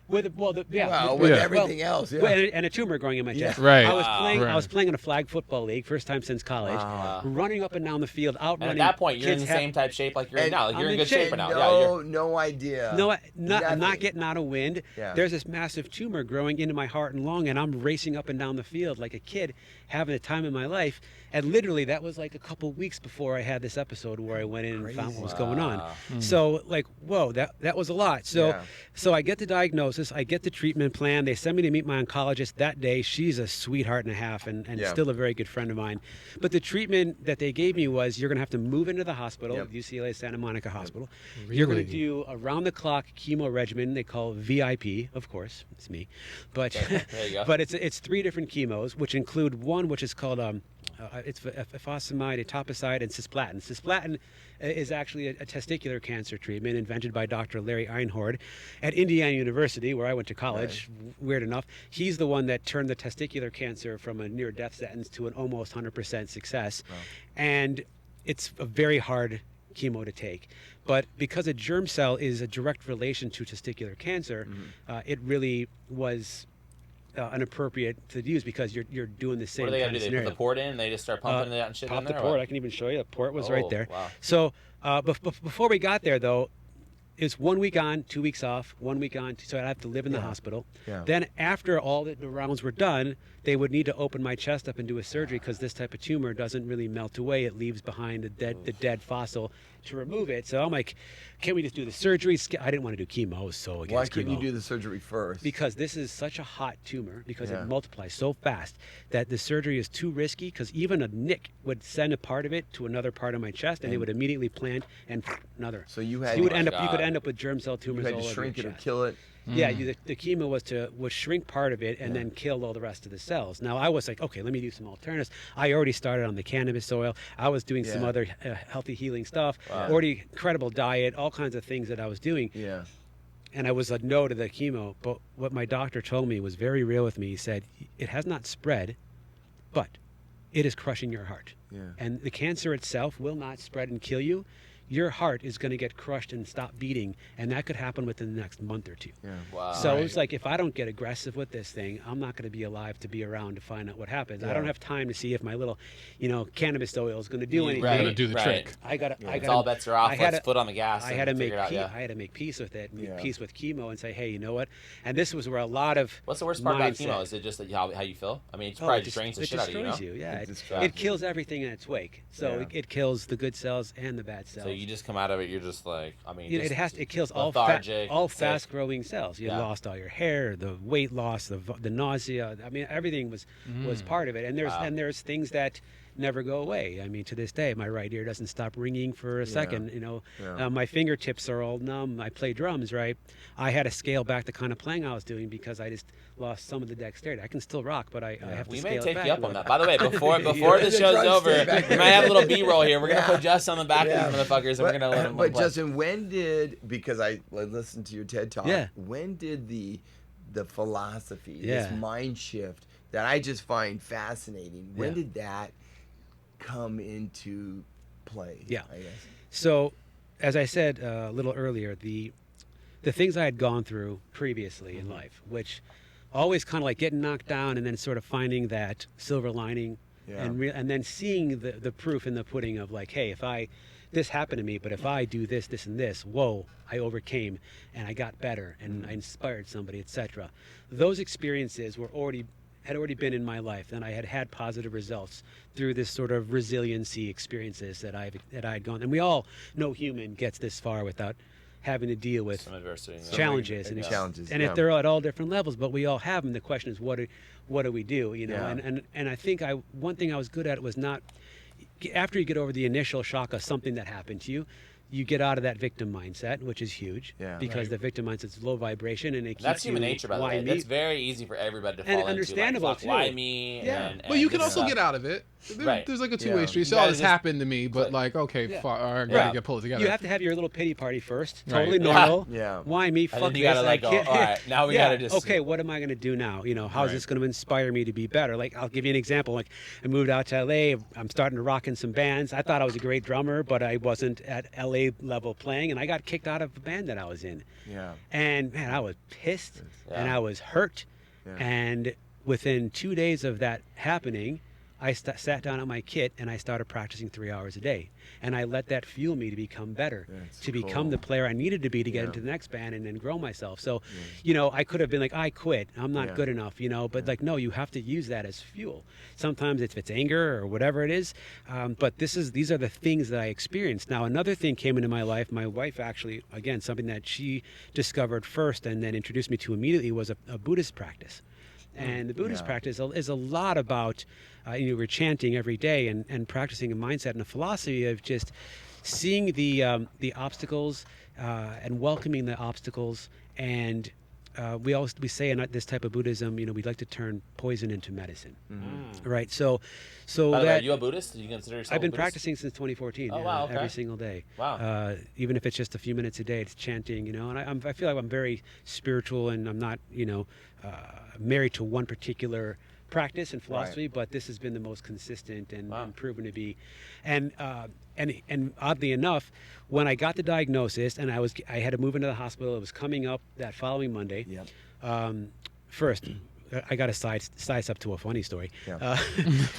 With everything else. And a tumor growing in my chest. Right. I was playing in a flag football league, first time since college, running up and down the field, outrunning. And at that point, you're in the same type shape like you're in now. Like, you're in good shape for now. No idea. I'm not getting out of wind. There's this massive tumor growing into my heart and lung, and I'm racing up and down the field like a kid, having a time in my life. And literally, that was like a couple weeks before I had this episode where I went in and found what was going on. So, like, whoa, that was a lot. So I get the diagnosis, I get the treatment plan. They send me to meet my oncologist that day. She's a sweetheart and a half, and still a very good friend of mine. But the treatment that they gave me was, you're going to have to move into the hospital, UCLA Santa Monica Hospital. Really? You're going to do around-the-clock chemo regimen. They call VIP, of course. It's me. But there you go. but it's 3 different chemos, which include one which is called it's efasimide, etoposide, and cisplatin. Cisplatin is actually a testicular cancer treatment invented by Dr. Larry Einhorn at Indiana University, where I went to college. Weird enough. He's the one that turned the testicular cancer from a near-death sentence to an almost 100% success. And it's a very hard chemo to take. But because a germ cell is a direct relation to testicular cancer, it really was inappropriate to use, because you're doing the same. What do they kind gotta of do? They scenario. put the port in, and they just start pumping it out and shit Pop in the there? port. I can even show you. The port was right there. Wow. So before we got there, though, it's 1 week on, 2 weeks off, 1 week on. So I'd have to live in the hospital. Then after all the rounds were done, they would need to open my chest up and do a surgery, because this type of tumor doesn't really melt away. It leaves behind the dead fossil to remove it. So I'm like, can't we just do the surgery? I didn't want to do chemo, so against Why couldn't chemo. you do the surgery first? Because this is such a hot tumor, because it multiplies so fast that the surgery is too risky, because even a nick would send a part of it to another part of my chest, and it would immediately plant and another. So you could had end up with germ cell tumors you had all to over shrink your it or chest. kill it. Yeah, the chemo was shrink part of it and then kill all the rest of the cells. Now I was like, okay, let me do some alternatives. I already started on the cannabis oil. I was doing some other healthy healing stuff. Already incredible diet, all kinds of things that I was doing. and I was a no to the chemo. But what my doctor told me was very real with me. He said, it has not spread, but it is crushing your heart. Yeah. And the cancer itself will not spread and kill you. Your heart is going to get crushed and stop beating, and that could happen within the next month or two. Yeah. Wow. So it's like, if I don't get aggressive with this thing, I'm not going to be alive to be around to find out what happens. I don't have time to see if my little, cannabis oil is going to do anything. Right. Gonna do the trick. I got It's all bets are off. Let's foot on the gas. I and had to figure make it out, peace. yeah. I had to make peace with it, make Yeah. peace with chemo, and say, hey, you know what? And this was where a lot of What's the worst part about mindset- chemo? Is it just that how you feel? I mean, it Oh, probably it just drains the shit out of you. destroys You know? Yeah, It it, destroys it kills everything in its wake. So Yeah. it kills the good cells and the bad cells. So you just come out of it. You're just like, I mean, You know, just it kills all lethargic, sick. fast-growing cells. You Yeah. lost all your hair, the weight loss, the nausea. I mean, everything was part of it. And there's things that never go away. I mean, to this day, my right ear doesn't stop ringing for a second. Yeah. My fingertips are all numb. I play drums, right? I had to scale back the kind of playing I was doing because I just lost some of the dexterity. I can still rock, but I have to We scale may it take back you a up on little. that. By the way, before Yeah. the show's Drums over, stay back we might have a little B-roll here. We're gonna put Justin on the back Yeah. of these motherfuckers, and we're gonna let him But play. Justin, because I listened to your TED Talk, Yeah. when did the philosophy, Yeah. this mind shift that I just find fascinating, when Yeah. did that come into play? Yeah. I guess. So, as I said a little earlier, the things I had gone through previously in life, which always kind of like getting knocked down and then sort of finding that silver lining, Yeah. and then seeing the proof in the pudding of like, hey, this happened to me, but if I do this, this, and this, whoa, I overcame and I got better and I inspired somebody, etc. Those experiences had already been in my life, and I had positive results through this sort of resiliency experiences that I had gone. And we all know human gets this far without having to deal with Some adversity. yeah. challenges and and challenges, and yeah. if they're at all different levels, but we all have them. The question is, what do we do? Yeah. And I think one thing I was good at was not, after you get over the initial shock of something that happened to you, you get out of that victim mindset, which is huge, Yeah. because Right. the victim mindset's low vibration and it keeps That's human you, nature, by the why way. me? That's very easy for everybody to fall And into. understandable, like, fuck, too. why me? Yeah. And, But you and can this also stuff. get out of it. Right. There's like a two-way Yeah. street. You So, oh, gotta this just happened to me, but click. like, okay, Yeah. I gotta Right. get pulled together. You have to have your little pity party first. Right. Totally Yeah. normal. Yeah. Why me? And Fuck then you this. gotta, like, I go, can't- all right, now we Yeah. gotta just- Okay, what am I gonna do now? How's Right. this gonna inspire me to be better? Like, I'll give you an example. Like, I moved out to LA. I'm starting to rock in some bands. I thought I was a great drummer, but I wasn't at LA level playing, and I got kicked out of the band that I was in. Yeah. And man, I was pissed and Yeah. I was hurt. Yeah. And within 2 days of that happening, I sat down at my kit and I started practicing 3 hours a day. And I let that fuel me to become better, That's to become cool. the player I needed to be to get Yeah. into the next band and then grow myself. So, I could have been like, I quit. I'm not Yeah. good enough, but like, no, you have to use that as fuel. Sometimes it's anger or whatever it is. But these are the things that I experienced. Now, another thing came into my life. My wife actually, again, something that she discovered first and then introduced me to immediately was a Buddhist practice. And the Buddhist Yeah. practice is a lot about, we're chanting every day and practicing a mindset and a philosophy of just seeing the obstacles and welcoming the obstacles. And we say in this type of Buddhism, we like to turn poison into medicine, right? So By the way, that are you a Buddhist? Do you consider yourself I've been a Buddhist? practicing since 2014. Oh, wow, okay. Every single day. Wow. Even if it's just a few minutes a day, it's chanting, and I feel like I'm very spiritual, and I'm not, married to one particular practice and philosophy, but this has been the most consistent and, Wow. and proven to be. And oddly enough, when I got the diagnosis and I had to move into the hospital, it was coming up that following Monday. Yep. First, I got to size up to a funny story. Yeah.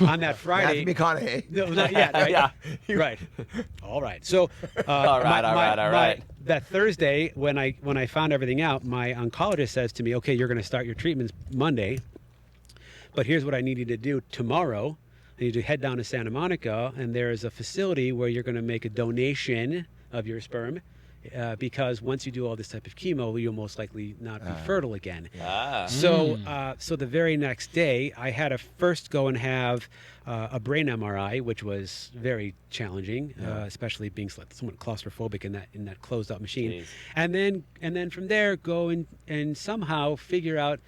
On that Friday. Matthew McConaughey. No, not yet. Right? Yeah. Right. All right. So. All right. That Thursday, when I found everything out, my oncologist says to me, "Okay, you're going to start your treatments Monday, but here's what I need you to do tomorrow. I need you to head down to Santa Monica, and there is a facility where you're going to make a donation of your sperm." Because once you do all this type of chemo, you'll most likely not be fertile again. So the very next day, I had to first go and have a brain MRI, which was very challenging, especially being somewhat claustrophobic in that closed up machine. Jeez. And then from there, go and somehow figure out,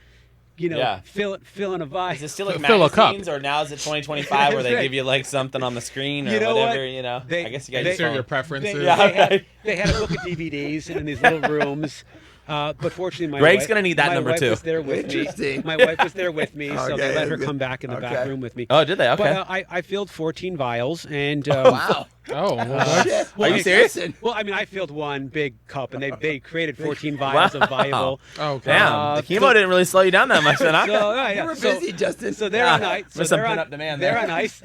Yeah. fill in a vibe. Is it still like Fill a cup. magazines, or now is it 2025 where they Right. give you like something on the screen or You know whatever? what? I guess you got they- your phone. your preferences. They, Yeah. they had a book of DVDs in these little rooms. But fortunately, my Greg's wife, gonna need that my number wife too. Was there with me. Interesting. My wife was there with me, so Okay, they let her good. come back in the back room with me. Oh, did they? Okay. But I filled 14 vials, and Wow. Oh, well, that's, Are you serious? well, I mean, I filled one big cup, and they created 14 vials of viable. oh, okay. Damn, the chemo didn't really slow you down that much, then, huh? So, yeah, You were so- busy, Justin. So they're Yeah, on ice. So there's some they're on, pent-up demand they're there. on ice.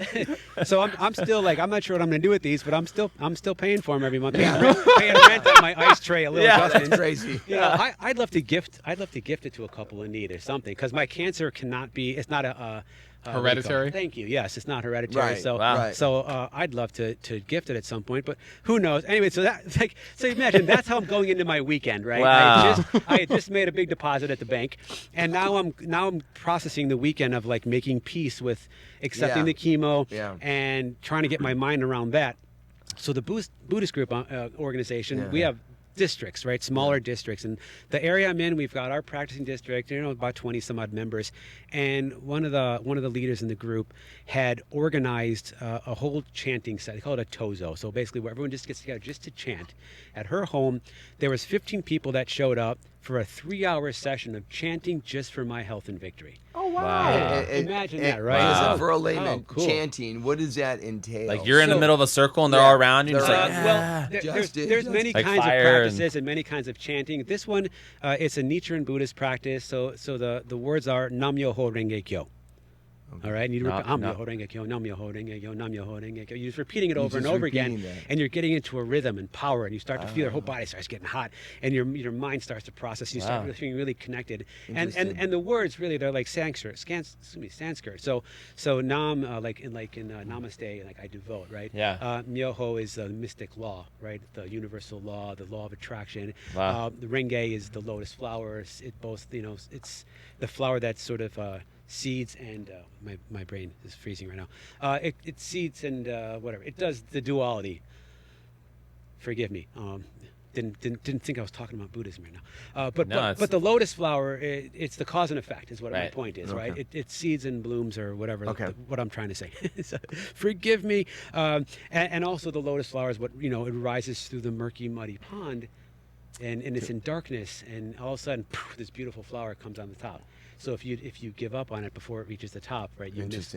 So I'm still like, I'm not sure what I'm going to do with these, but I'm still paying for them every month. Paying rent on my ice tray, a little Yeah. Justin. That's crazy. You know, I'd love to gift it to a couple in need or something, because my cancer cannot be. It's not a what do you call it? Hereditary? Thank you. Yes, it's not hereditary. Right, So, wow. right. so I'd love to gift it at some point, but who knows? Anyway, so imagine that's how I'm going into my weekend, right? Wow. I had just made a big deposit at the bank, and now I'm processing the weekend of like making peace with accepting Yeah. the chemo Yeah. and trying to get my mind around that. So the Buddhist group organization, we have districts, right? Smaller districts. And the area I'm in, we've got our practicing district, about 20 some odd members. And one of the leaders in the group had organized a whole chanting set. They call it a tozo. So basically where everyone just gets together just to chant. At her home, there was 15 people that showed up for a 3-hour session of chanting just for my health and victory. Oh, wow. Wow. Imagine that, right? Wow. So for a layman, Oh, cool. chanting, what does that entail? Like you're in the So- middle of a circle and they're Yeah, all around you. And they're just like, like, well, Justin, there's many Like kinds of fire practices and many kinds of chanting. This one, it's a Nichiren Buddhist practice. So the words are Nam Myoho Renge Kyo. All right, and you repeat Nam Myoho Renge Kyo, Nam Myoho Renge Kyo, Nam Myoho Renge Kyo. You're just repeating it over and just over again, repeating that. and you're getting into a rhythm and power, and you start to feel your whole body starts getting hot, and your mind starts to process. You start Wow. really feeling really connected, Interesting. and the words really they're like Sanskrit. So Nam like in Namaste, like I devote, right? Yeah. Myoho is the mystic law, right? The universal law, the law of attraction. Wow. The Renge is the lotus flower. It both, it's the flower that's sort of seeds and my brain is freezing right now. It seeds and whatever. It does the duality. Forgive me. Didn't think I was talking about Buddhism right now. But the lotus flower, it's the cause and effect is what my Right. point is, Okay. right? It seeds and blooms or whatever. Okay. What I'm trying to say. So, forgive me. And also the lotus flower is what it rises through the murky, muddy pond, and it's in darkness, and all of a sudden, poof, this beautiful flower comes on the top. So if you give up on it before it reaches the top, right, you miss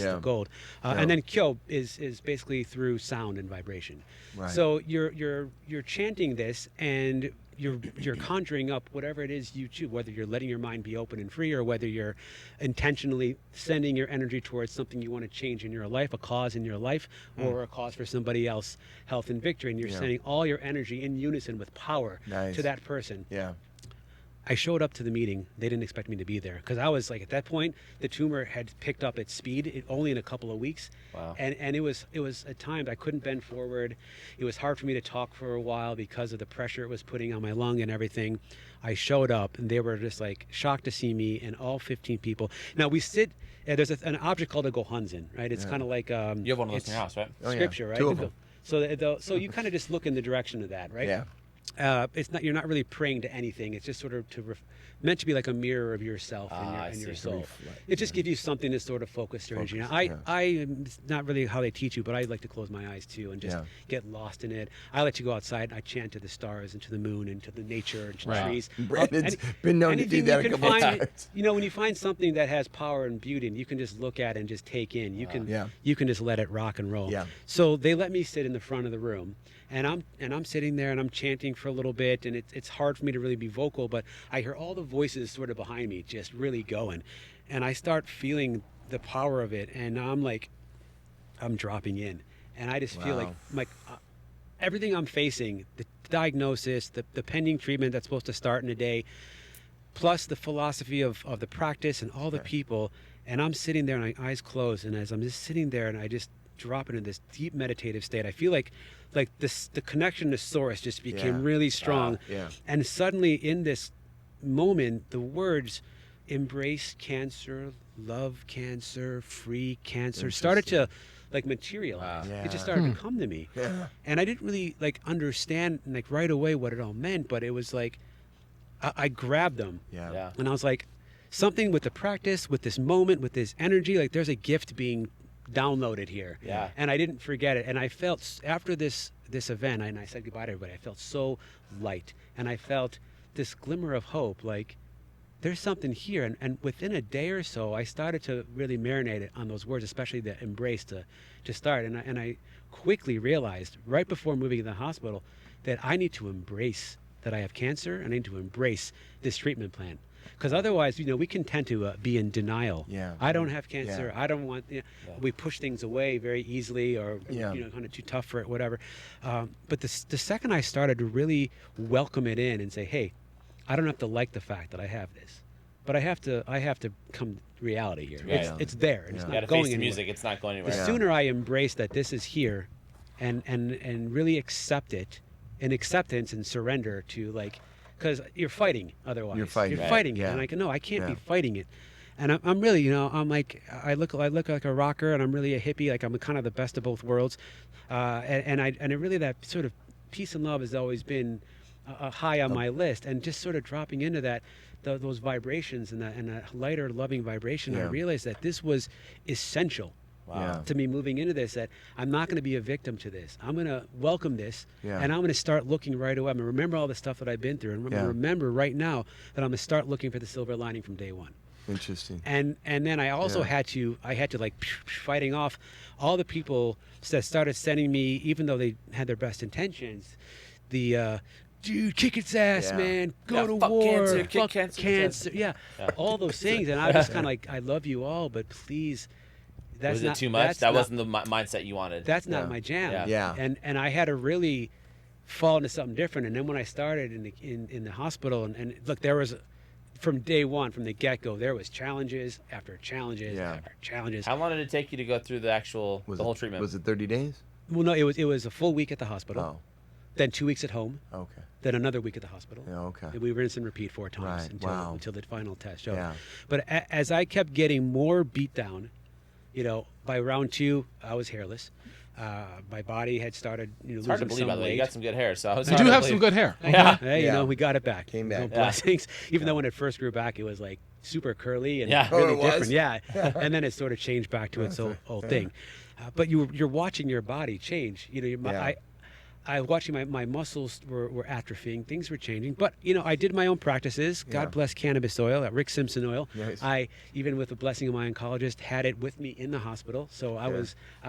Yeah. the gold. And then kyo is basically through sound and vibration. Right. So you're chanting this, and you're conjuring up whatever it is you choose, whether you're letting your mind be open and free, or whether you're intentionally sending your energy towards something you want to change in your life, a cause in your life, or a cause for somebody else, health and victory, and you're sending all your energy in unison with power Nice. to that person. Yeah. I showed up to the meeting. They didn't expect me to be there because I was like, at that point, the tumor had picked up its speed only in a couple of weeks. Wow. And it was at times I couldn't bend forward. It was hard for me to talk for a while because of the pressure it was putting on my lung and everything. I showed up and they were just like shocked to see me and all 15 people. Now we sit. There's an object called a gohanzen, right? It's kind of like you have one of those it's in your house, right? Oh, yeah. scripture, right? 2 of them. So you kind of just look in the direction of that, right? Yeah. It's not. You're not really praying to anything. It's just sort of meant to be like a mirror of yourself I and your see. soul. Reflect, It just gives you something to sort of focus your energy. Now, I it's not really how they teach you, but I like to close my eyes too and just get lost in it. I like to go outside. I chant to the stars and to the moon and to the nature and to the trees. Brandon's been known to do Anything that you a can couple of find, times. when you find something that has power and beauty, and you can just look at it and just take in. You can you can just let it rock and roll. Yeah. So they let me sit in the front of the room, and I'm sitting there and I'm chanting for a little bit, and it's hard for me to really be vocal, but I hear all the voices sort of behind me just really going, and I start feeling the power of it, and I'm dropping in, and I just feel like everything I'm facing, the diagnosis, the pending treatment that's supposed to start in a day, plus the philosophy of the practice and all the people, and I'm sitting there and my eyes closed, and as I'm just sitting there and I just drop into this deep meditative state, I feel like the connection to source just became really strong. And suddenly in this moment, the words embrace cancer, love cancer, free cancer started to like materialize. It just started to come to me. And I didn't really like understand like right away what it all meant, but it was like I grabbed them. Yeah. And I was like, something with the practice, with this moment, with this energy, like there's a gift being downloaded here. Yeah. And I didn't forget it. And I felt after this event, and I said goodbye to everybody, I felt so light. And I felt this glimmer of hope, like there's something here. And within a day or so, I started to really marinate it on those words, especially the embrace to start. And I quickly realized right before moving to the hospital that I need to embrace that I have cancer, and I need to embrace this treatment plan. Because otherwise, we can tend to be in denial. Yeah. I don't have cancer. Yeah. I don't want. We push things away very easily, or kind of too tough for it, whatever. But the second I started to really welcome it in and say, hey, I don't have to like the fact that I have this, but I have to come to reality here. Yeah. It's there. And Yeah. it's You not gotta going face the anywhere. music. It's not going The anywhere. sooner I embrace that this is here, and really accept it, and acceptance and surrender to, like, because you're fighting otherwise. You're fighting. Right. Fighting it, Yeah. and I can no, I can't Yeah. be fighting it. And I'm really, I'm like, I look like a rocker, and I'm really a hippie. Like, I'm kind of the best of both worlds, and it really, that sort of peace and love has always been high on my list, and just sort of dropping into that. Those vibrations and a lighter, loving vibration, I Yeah. realized that this was essential Wow. to me moving into this, that I'm not going to be a victim to this. I'm going to welcome this, Yeah. and I'm going to start looking right away. I'm going to remember all the stuff that I've been through, and I'm going Yeah. to remember right now that I'm going to start looking for the silver lining from day one. Interesting. And then I also Yeah. had to like fighting off all the people that started sending me, even though they had their best intentions, the dude, kick its ass, Yeah. man, go Yeah, to fuck war, cancer, kick fuck cancer, cancer, yeah, all those things. And I was just kind of like, I love you all, but please, that's Was not it too much? that's That not- wasn't the mindset you wanted. That's Yeah. not my jam. Yeah. Yeah. And I had to really fall into something different. And then when I started in the hospital, and look, there was, from day one, from the get-go, there was challenges after challenges Yeah. after challenges. How long did it take you to go through the whole it, treatment? Was it 30 days? Well, no, it was a full week at the hospital, Oh, then 2 weeks at home, okay. then another week at the hospital. Yeah, okay. And we rinse and repeat 4 times Right, until wow. until the final test showed. Yeah. But as I kept getting more beat down, by round 2, I was hairless. My body had started It's hard to losing believe, some by the way. You weight. got some good hair, so it's You hard do to have some believe. good hair. Yeah. Hey, Yeah. we got it back. Came back. Yeah. Blessings. Even though when it first grew back, it was like super curly and Yeah. Oh, really it was? different. Yeah. And then it sort of changed back to its old thing. But you're watching your body change. Yeah. I watching my muscles were atrophying. Things were changing. But I did my own practices. God Yeah. bless cannabis oil, at Rick Simpson oil. Nice. I, even with the blessing of my oncologist, had it with me in the hospital. So I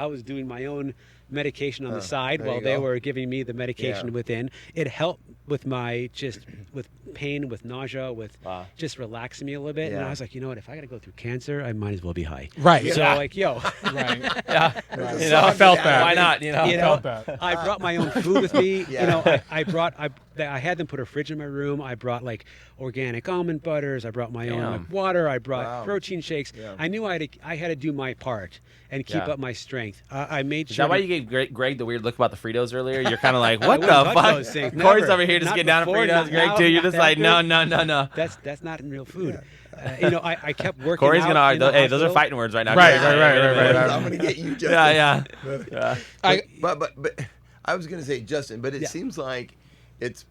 was doing my own medication on the side there while you they go. were giving me the medication Yeah. within. It helped with with pain, with nausea, with Wow. just relaxing me a little bit. And Yeah. I was like, you know what? If I got to go through cancer, I might as well be high. Right. So like, yo, Right. Yeah. There's a You know, song I felt to that. Why not? you I know, felt that. I brought my own food with me. Yeah. I had them put a fridge in my room. I brought like organic almond butters. I brought my own Damn. like, water. I brought Wow. protein shakes. Yeah. I knew I had to do my part and keep Yeah. up my strength. I made Is sure. that why to- you gave Greg the weird look about the Fritos earlier? You're kind of like, what wouldn't the touch fuck? those things. Corey's Never. over here just Not getting down to before, Fritos. not Greg now, too. You're not just that like, no, good. no, no, no. That's not real food. I kept working. Corey's out gonna in argue. the Hey, those are hospital. fighting words right now. Right, Greg. right. I'm gonna get you, Justin. Yeah, yeah. I, But I was gonna say, Justin, but it Yeah. seems like it's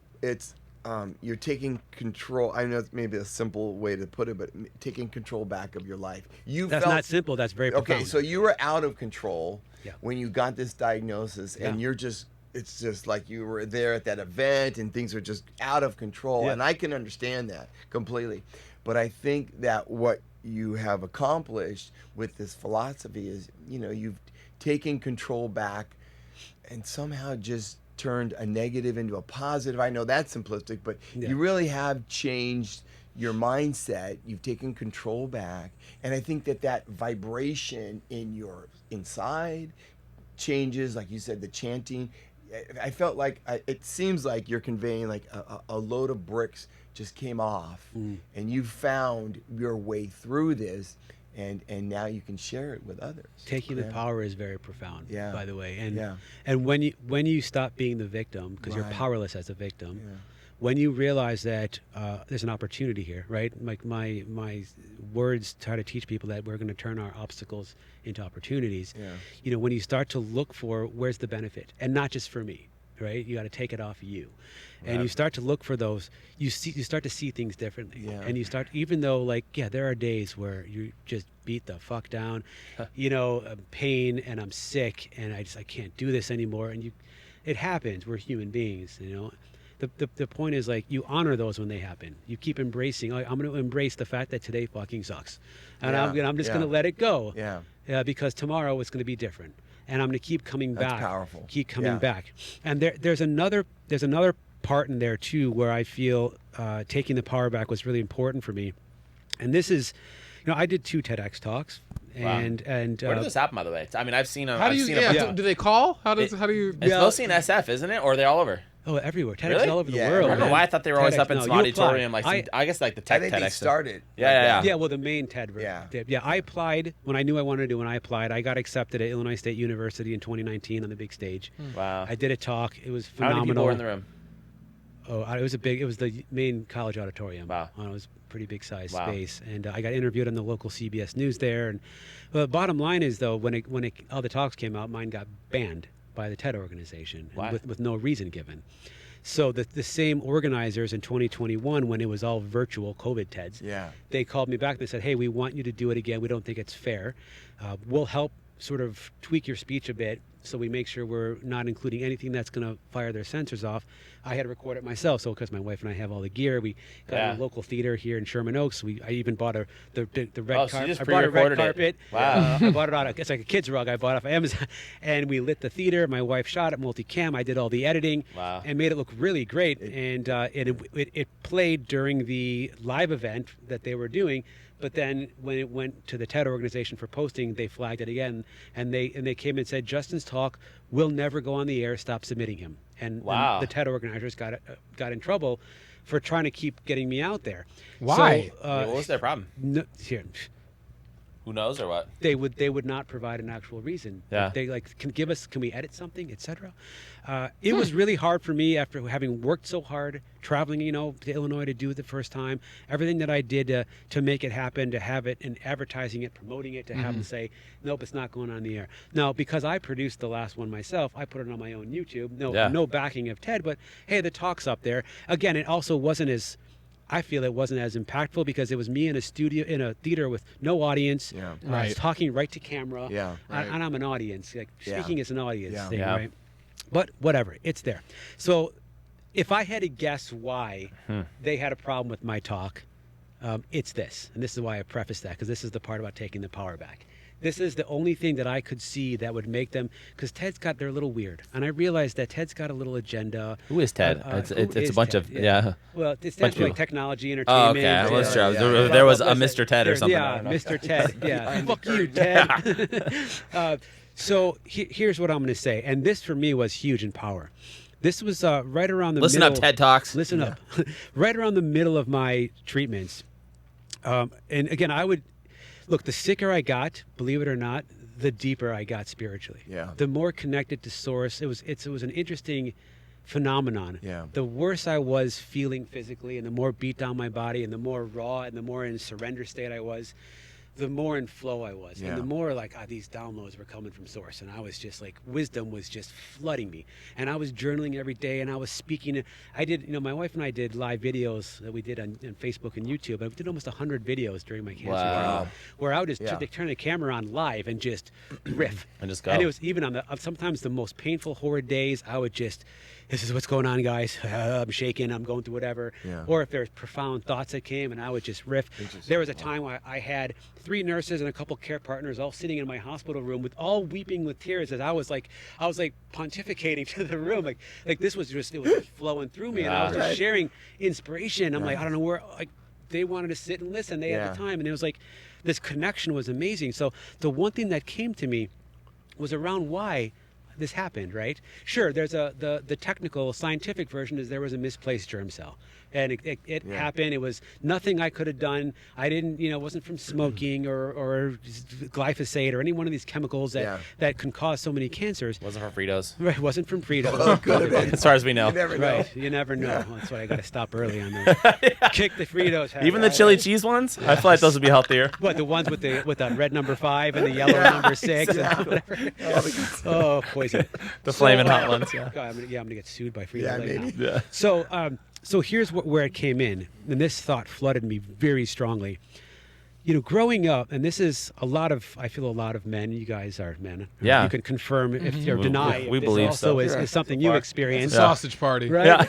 you're taking control. I know it's maybe a simple way to put it, but taking control back of your life. You That's felt not simple. That's very okay. profound. So you were out of control Yeah. when you got this diagnosis, and Yeah. it's just like you were there at that event, and things are just out of control. Yeah. And I can understand that completely. But I think that what you have accomplished with this philosophy is, you've taken control back and somehow just turned a negative into a positive. I know that's simplistic, but Yeah. you really have changed your mindset. You've taken control back. And I think that vibration in your inside changes, like you said, the chanting. I felt like it seems like you're conveying like a load of bricks just came off, and you found your way through this, and now you can share it with others. Taking the Yeah. power is very profound. Yeah. By the way, and Yeah. and when you stop being the victim, because you're Right. powerless as a victim. Yeah. When you realize that there's an opportunity here, right? Like my words try to teach people that we're going to turn our obstacles into opportunities. Yeah. When you start to look for where's the benefit, and not just for me, right? You got to take it off of you, and you start to look for those. You start to see things differently, Yeah. and you start, even though there are days where you just beat the fuck down, pain, and I'm sick, and I can't do this anymore, and it happens. We're human beings, the point is like you honor those when they happen. You keep embracing. Like, I'm going to embrace the fact that today fucking sucks, and I'm just going to let it go. Yeah. Because tomorrow it's going to be different, and I'm going to keep coming back. That's powerful. Keep coming back. And there's another part in there too where I feel taking the power back was really important for me, and this is, I did 2 TEDx talks. Wow. And where did this happen, by the way? I mean, I've seen them. How do you? Do they call? How do you? It's mostly in SF, isn't it? Or are they all over? Oh, everywhere. TEDx Really? all over the Yeah, world. I don't know man. why I thought they were always TEDx, up in no, some you auditorium, like apply. I guess like the I tech think TEDx. they started. Yeah. Yeah, well, the main TED. Yeah. Yeah, I applied when I knew I wanted to do. When I applied, I got accepted at Illinois State University in 2019 on the big stage. Wow. I did a talk. It was How phenomenal. many people were in the room? Oh, it was the main college auditorium. Wow. It was a pretty big size Wow. space. And I got interviewed on the local CBS News there. And the bottom line is, though, when all the talks came out, mine got banned by the TED organization Why? with no reason given. So the same organizers in 2021, when it was all virtual COVID TEDs, they called me back and they said, hey, we want you to do it again. We don't think it's fair. We'll help sort of tweak your speech a bit so we make sure we're not including anything that's going to fire their sensors off. I had to record it myself, so because my wife and I have all the gear, we got a local theater here in Sherman Oaks. I even bought the red carpet. So I bought a red carpet. Wow. I bought it on it's like a kid's rug. I bought it off Amazon, and we lit the theater. My wife shot it multicam. I did all the editing. Wow. And made it look really great. And it played during the live event that they were doing. But then when it went to the TED organization for posting, they flagged it again, and they came and said, Justin's talk will never go on the air. Stop submitting him. And the TED organizers got in trouble for trying to keep getting me out there. Why? So, What was their problem? Who knows or what? They would not provide an actual reason. Yeah. They can we edit something, etc. It was really hard for me after having worked so hard, traveling, to Illinois to do it the first time. Everything that I did to make it happen, to have it and advertising it, promoting it, to have them say, nope, it's not going on the air. Now, because I produced the last one myself, I put it on my own YouTube. No backing of TED, but hey, the talk's up there. Again, it also wasn't as. I feel it wasn't as impactful because it was me in a studio, in a theater with no audience, Right. talking right to camera. Yeah. Right. And I'm an audience. Like speaking is an audience thing, Yeah. right? But whatever, it's there. So if I had to guess why they had a problem with my talk, it's this. And this is why I prefaced that, because this is the part about taking the power back. This is the only thing that I could see that would make them, because they're a little weird. And I realized that TED's got a little agenda. Who is TED? It's a bunch of Well, it stands for like technology, Oh, entertainment. okay. I wasn't sure. yeah. There was a Mr. TED or something. Yeah, Mr. TED. Yeah, fuck you, TED. So here's what I'm going to say, and this for me was huge in power. This was right around the Listen middle. up, TED Talks. Listen up. Right around the middle of my treatments. And again, I would look, the sicker I got, believe it or not, the deeper I got spiritually. Yeah. The more connected to source. It was an interesting phenomenon. Yeah. The worse I was feeling physically, and the more beat down my body, and the more raw and the more in surrender state I was, the more in flow I was. Yeah. And the more like these downloads were coming from source. And I was just like, wisdom was just flooding me. And I was journaling every day, and I was speaking. I did, my wife and I did live videos that we did on Facebook and YouTube. I did almost 100 videos during my cancer journey, where I would just turn the camera on live and just riff. And just go. And it was even on sometimes the most painful, horrid days, I would just, this is what's going on, guys. I'm shaking. I'm going through whatever. Yeah. Or if there's profound thoughts that came, and I would just riff. There was a time where I had 3 nurses and a couple care partners all sitting in my hospital room with all weeping with tears as I was like pontificating to the room. Like this was just, it was just flowing through me, and I was just sharing inspiration. I'm like, I don't know where, like they wanted to sit and listen. They had the time, and it was like, this connection was amazing. So the one thing that came to me was around why this happened, right? Sure, there's the technical scientific version is there was a misplaced germ cell. And it happened. It was nothing I could have done. I didn't, wasn't from smoking or glyphosate or any one of these chemicals that can cause so many cancers. Wasn't from Fritos. Right, wasn't from Fritos. As far as we know. You never know. Right, you never know. That's why I got to stop early on those. Kick the Fritos. Even the chili cheese ones? I feel like those would be healthier. What, the ones with the red number 5 and the yellow number 6 exactly. and whatever. Oh, poison. The flaming hot ones, yeah. God, I'm gonna get sued by Frito Yeah, Lay now. maybe. Yeah. So here's where it came in, and this thought flooded me very strongly. growing up, and this is I feel a lot of men, you guys are men. Yeah. You can confirm if you're deny. we if this believe also so. is something you experience. Sausage party. Right?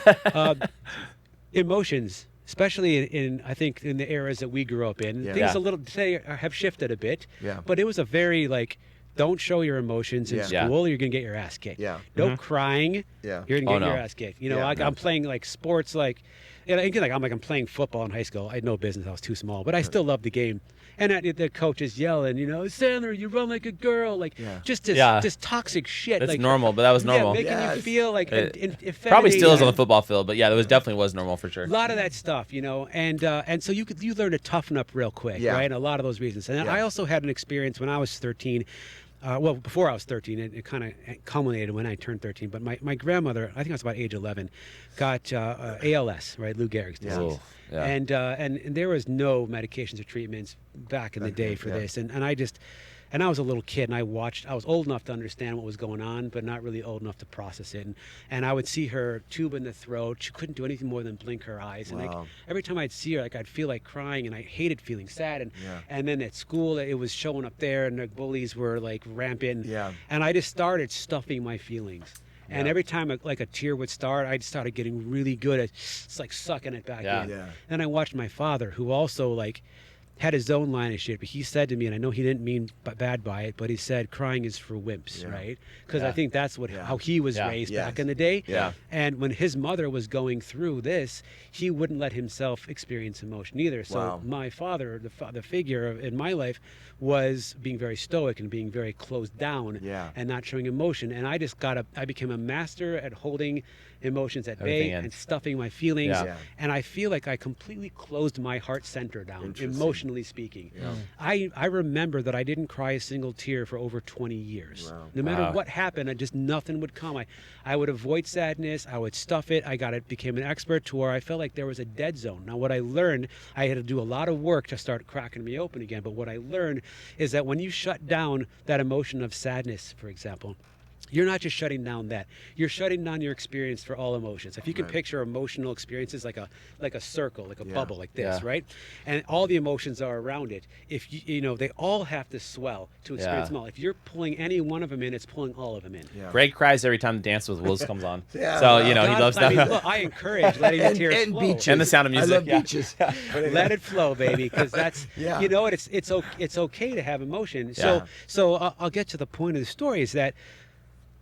Emotions, especially in I think in the eras that we grew up in, things a little today have shifted a bit. Yeah. But it was a very don't show your emotions in school, or you're gonna get your ass kicked. Yeah. No crying. Yeah. You're gonna get no. your ass kicked. I'm playing sports I'm playing football in high school. I had no business. I was too small, but I still loved the game. And the coach is yelling, Sandler, you run like a girl, just toxic shit. That's normal, but that was normal. Yeah, making you feel like probably still is on the football field, but yeah, definitely was normal for sure. A lot of that stuff, and so you learn to toughen up real quick, right? And a lot of those reasons. And I also had an experience when I was 13. Before I was 13, it kind of culminated when I turned 13. But my grandmother, I think I was about age 11, got ALS, right, Lou Gehrig's disease. Oh, yeah. And there was no medications or treatments back in the day for this. And I was a little kid, and I was old enough to understand what was going on, but not really old enough to process it. And I would see her tube in the throat. She couldn't do anything more than blink her eyes. And every time I'd see her, I'd feel like crying, and I hated feeling sad. And then at school, it was showing up there, and the bullies were rampant. Yeah. And I just started stuffing my feelings. And every time a tear would start, I started getting really good at sucking it back in. Yeah. Then I watched my father, who also had his own line of shit, but he said to me, and I know he didn't mean bad by it, but he said crying is for wimps, right? Because I think that's how he was raised back in the day. Yeah. And when his mother was going through this, he wouldn't let himself experience emotion either. So my father, the figure in my life, was being very stoic and being very closed down and not showing emotion. And I became a master at holding emotions at bay and stuffing my feelings. And I feel like I completely closed my heart center down, emotionally speaking. I remember that I didn't cry a single tear for over 20 years. No matter what happened, nothing would come. I would avoid sadness. I would stuff it. Became an expert to where I felt like there was a dead zone. Now, what I learned, I had to do a lot of work to start cracking me open again. But what I learned is that when you shut down that emotion of sadness, for example, you're not just shutting down that. You're shutting down your experience for all emotions. If you can picture emotional experiences like a circle, like a bubble like this, right? And all the emotions are around it. If they all have to swell to experience them all. If you're pulling any one of them in, it's pulling all of them in. Greg cries every time Dance with Wolves comes on. He loves that. Look, I encourage letting the tears flow. Beaches. And the Sound of Music. I love beaches. Let it flow, baby, because that's it's okay to have emotion. So I'll get to the point of the story is that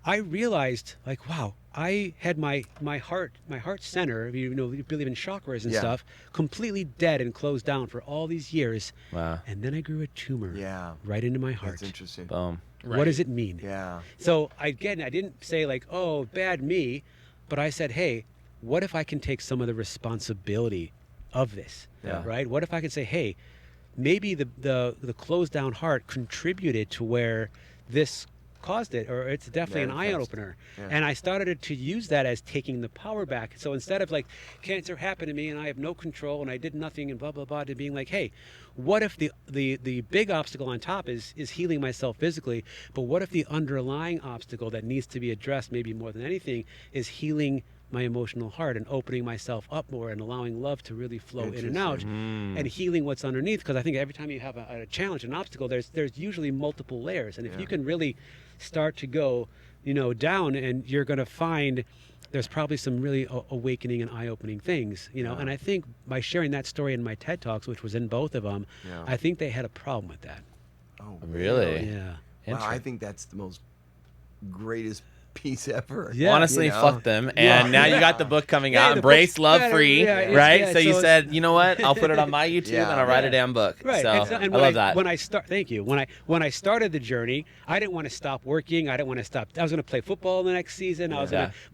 I realized, wow, I had my heart center, you believe in chakras and stuff, completely dead and closed down for all these years. Wow. And then I grew a tumor right into my heart. That's interesting. Boom. What does it mean? Yeah. So I didn't say oh, bad me, but I said, hey, what if I can take some of the responsibility of this, right? What if I can say, hey, maybe the closed down heart contributed to where this caused it, or it's definitely an eye opener. And I started to use that as taking the power back. So instead of cancer happened to me and I have no control and I did nothing and blah blah blah, to being hey, what if the big obstacle on top is healing myself physically, but what if the underlying obstacle that needs to be addressed, maybe more than anything, is healing my emotional heart and opening myself up more and allowing love to really flow in and out and healing what's underneath. Because I think every time you have a challenge, an obstacle, there's usually multiple layers. And if you can really start to go, down, and you're going to find there's probably some really awakening and eye-opening things, And I think by sharing that story in my TED Talks, which was in both of them, I think they had a problem with that. Oh, really? Yeah. Wow, I think that's the most greatest piece ever. Yeah. Honestly, fuck them. And now you got the book coming out, Embrace Love Free, right? So you said, you know what? I'll put it on my YouTube and I'll write a damn book. Right. So and I love that. Thank you. When I started the journey, I didn't want to stop working. I didn't want to stop. I was going to play football the next season.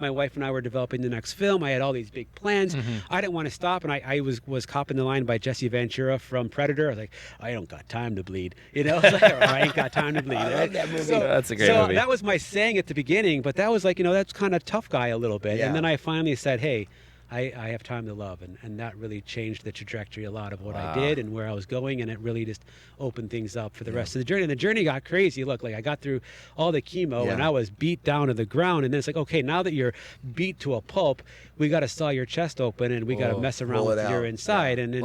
My wife and I were developing the next film. I had all these big plans. I didn't want to stop. And I was copping the line by Jesse Ventura from Predator. I was like, I don't got time to bleed. I was like, I ain't got time to bleed. I love that movie. That's a great movie. So that was my saying at the beginning, but that was that's kind of tough guy a little bit. And then I finally said, hey, I have time to love, and that really changed the trajectory a lot of what I did and where I was going, and it really just opened things up for the rest of the journey. And the journey got crazy. Look, like I got through all the chemo and I was beat down to the ground, and then it's like, okay, now that you're beat to a pulp, we got to saw your chest open and we got to mess around with your inside, and then,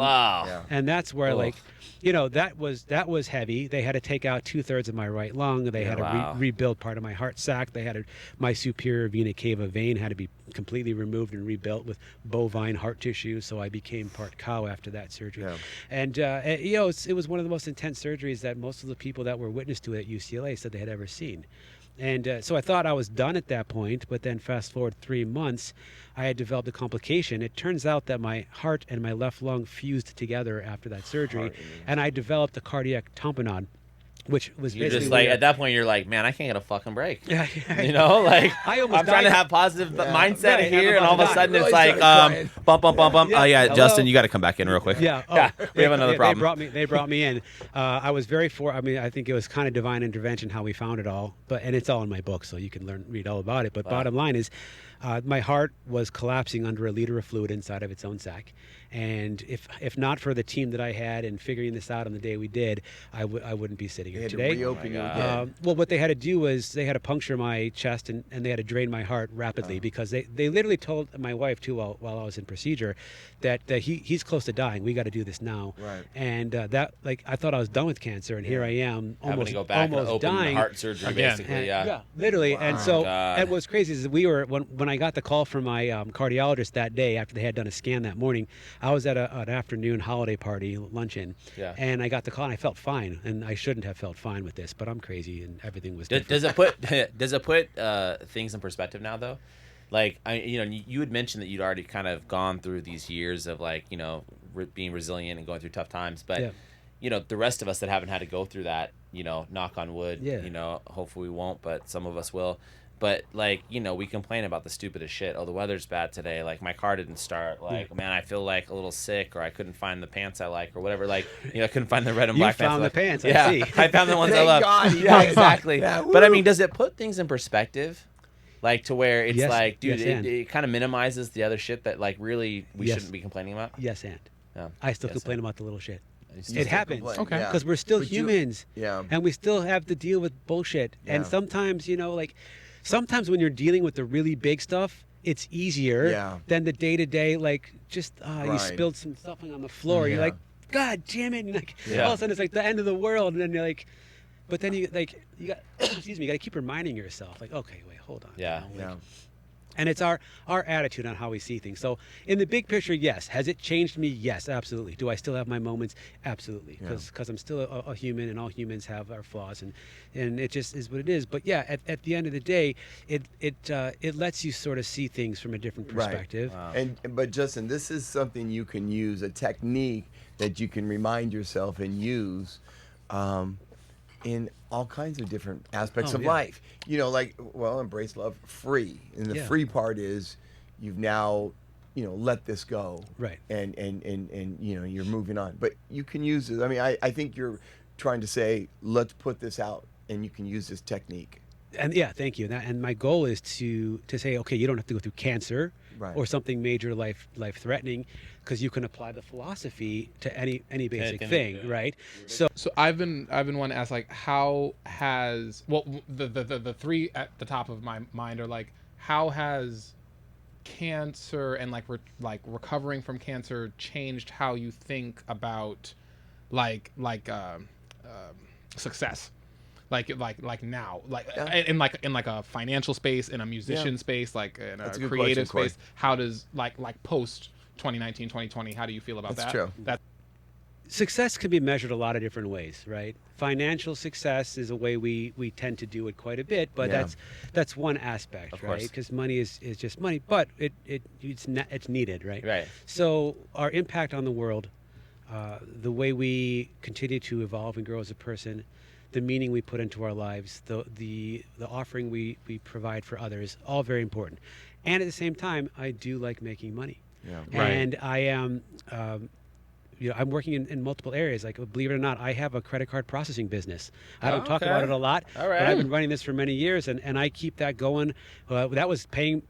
and that's where like, you know, that was heavy. They had to take out 2/3 of my right lung. They had to rebuild part of my heart sac. They had my superior vena cava vein had to be completely removed and rebuilt with bovine heart tissue. So I became part cow after that surgery. And you know, it was one of the most intense surgeries that most of the people that were witness to it at UCLA said they had ever seen. And so I thought I was done at that point, but then fast forward 3 months, I had developed a complication. It turns out that my heart and my left lung fused together after that surgery, and I developed a cardiac tamponade, which was you're basically just like at that point you're like, man, I can't get a fucking break. Yeah, you know, like I'm trying to have positive mindset here, and all of a sudden it's like bump. Oh yeah, Justin, you got to come back in real quick. Yeah, we have another problem. They brought me in. I was I mean, I think it was kind of divine intervention how we found it all. And it's all in my book, so you can read all about it. But bottom line is, my heart was collapsing under a liter of fluid inside of its own sac. And if not for the team that I had and figuring this out on the day we did, I wouldn't be sitting here today. Well, what they had to do was they had to puncture my chest and they had to drain my heart rapidly because they literally told my wife too while I was in procedure that he's close to dying. We got to do this now. Right. And that, like, I thought I was done with cancer, and here I am having almost to go back almost and open dying. heart surgery basically. And, yeah, literally. Wow. And so God. and what's crazy is when I got the call from my cardiologist that day after they had done a scan that morning, I was at an afternoon holiday party luncheon, and I got the call and I felt fine, and I shouldn't have felt fine with this, but I'm crazy and everything was different. Does it put things in perspective now though? Like you had mentioned that you'd already kind of gone through these years of like being resilient and going through tough times, but the rest of us that haven't had to go through that, knock on wood, hopefully we won't, but some of us will. But like, we complain about the stupidest shit. Oh, the weather's bad today. Like my car didn't start. Like, man, I feel like a little sick, or I couldn't find the pants I like, or whatever. Like, I couldn't find the red and black pants. You found the pants. Yeah, I see. I found the ones I love. God, yeah, exactly. Yeah, but I mean, does it put things in perspective? Like to where it's like, dude, yes, it kind of minimizes the other shit that like really we shouldn't be complaining about. Yes, and Yeah. I still complain about the little shit. You It still happens. complain, Okay. yeah. Because we're still But you- humans. Yeah. And we still have to deal with bullshit. And Yeah. sometimes, sometimes when you're dealing with the really big stuff, it's easier than the day-to-day, like, just, you Right. spilled some something on the floor. You're Yeah. like, God damn it. And like, all of a sudden it's like the end of the world. And then you're like, but then you got, excuse me, you got to keep reminding yourself, like, okay, wait, hold on. Yeah. Yeah. And it's our attitude on how we see things. So in the big picture, yes. Has it changed me? Yes, absolutely. Do I still have my moments? Absolutely. Because I'm still a human, and all humans have our flaws, and it just is what it is. But yeah, at the end of the day, it lets you sort of see things from a different perspective. Right. But Justin, this is something you can use, a technique that you can remind yourself and use in all kinds of different aspects of life. Embrace love, free. And the free part is you've now, let this go. Right. And you're moving on. But you can use it. I mean, I think you're trying to say, let's put this out, and you can use this technique. And yeah, thank you. And my goal is to say, okay, you don't have to go through cancer or something major, life threatening, because you can apply the philosophy to any basic thing, right? So I've been wanting to ask, like, how has the three at the top of my mind are like, how has cancer and recovering from cancer changed how you think about success? Like now, in a financial space, in a musician space, like in a creative question, space. How does like post 2019, 2020? How do you feel about That's that? true. success can be measured a lot of different ways, right? Financial success is a way we tend to do it quite a bit, but that's one aspect, Of right? course. Because money is just money, but it's needed, right? Right. So our impact on the world, the way we continue to evolve and grow as a person, the meaning we put into our lives, the offering we provide for others, all very important. And at the same time, I do like making money. Yeah. Right. And I am, I'm working in multiple areas. Like, believe it or not, I have a credit card processing business. I don't talk about it a lot, All right. but I've been running this for many years, and I keep that going. That was paying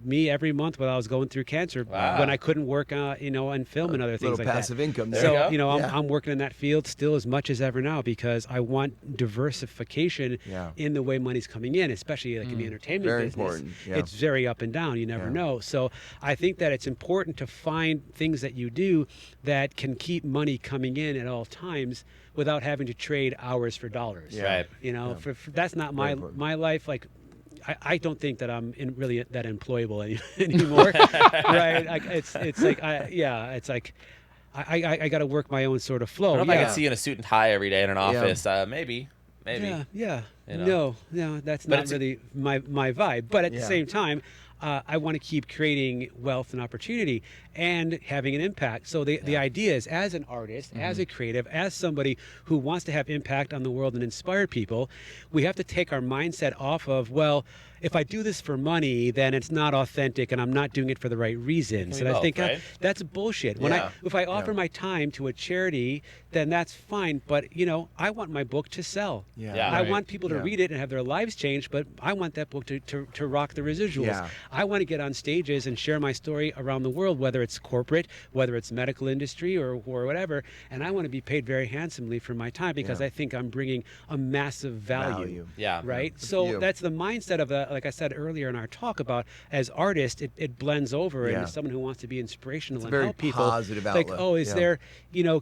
me every month while I was going through cancer Wow. when I couldn't work, on film and other things Little like passive that. income there. There you So, go. I'm working in that field still as much as ever now because I want diversification Yeah. in the way money's coming in, especially like in the entertainment Very business. important, yeah. It's very up and down. You never Yeah. know. So I think that it's important to find things that you do that can keep money coming in at all times without having to trade hours for dollars. Yeah. Right. For that's not my important. my life. Like, I don't think that I'm really that employable anymore. Right? Like, it's like it's like I got to work my own sort of flow. I don't know if I Yeah. could see you in a suit and tie every day in an office. Maybe. Yeah. You know? No, that's But not it's- really my vibe. But at the Yeah. same time, I want to keep creating wealth and opportunity and having an impact. So the idea is, as an artist, as a creative, as somebody who wants to have impact on the world and inspire people, we have to take our mindset off of, well, if I do this for money, then it's not authentic and I'm not doing it for the right reasons. be And I both, think right? that's bullshit. Yeah. If I offer my time to a charity, then that's fine. But I want my book to sell. Yeah. Yeah. I Right. want people to Yeah. read it and have their lives changed, but I want that book to rock the residuals. Yeah. I want to get on stages and share my story around the world, whether it's corporate, whether it's medical industry or whatever, and I want to be paid very handsomely for my time because Yeah. I think I'm bringing a massive value. Value. Yeah. Right? Good for So you. that's the mindset of, like I said earlier in our talk about, as artists, it blends over Yeah. into someone who wants to be inspirational It's a and very help people. positive Like, outlet. oh, is Yeah. there,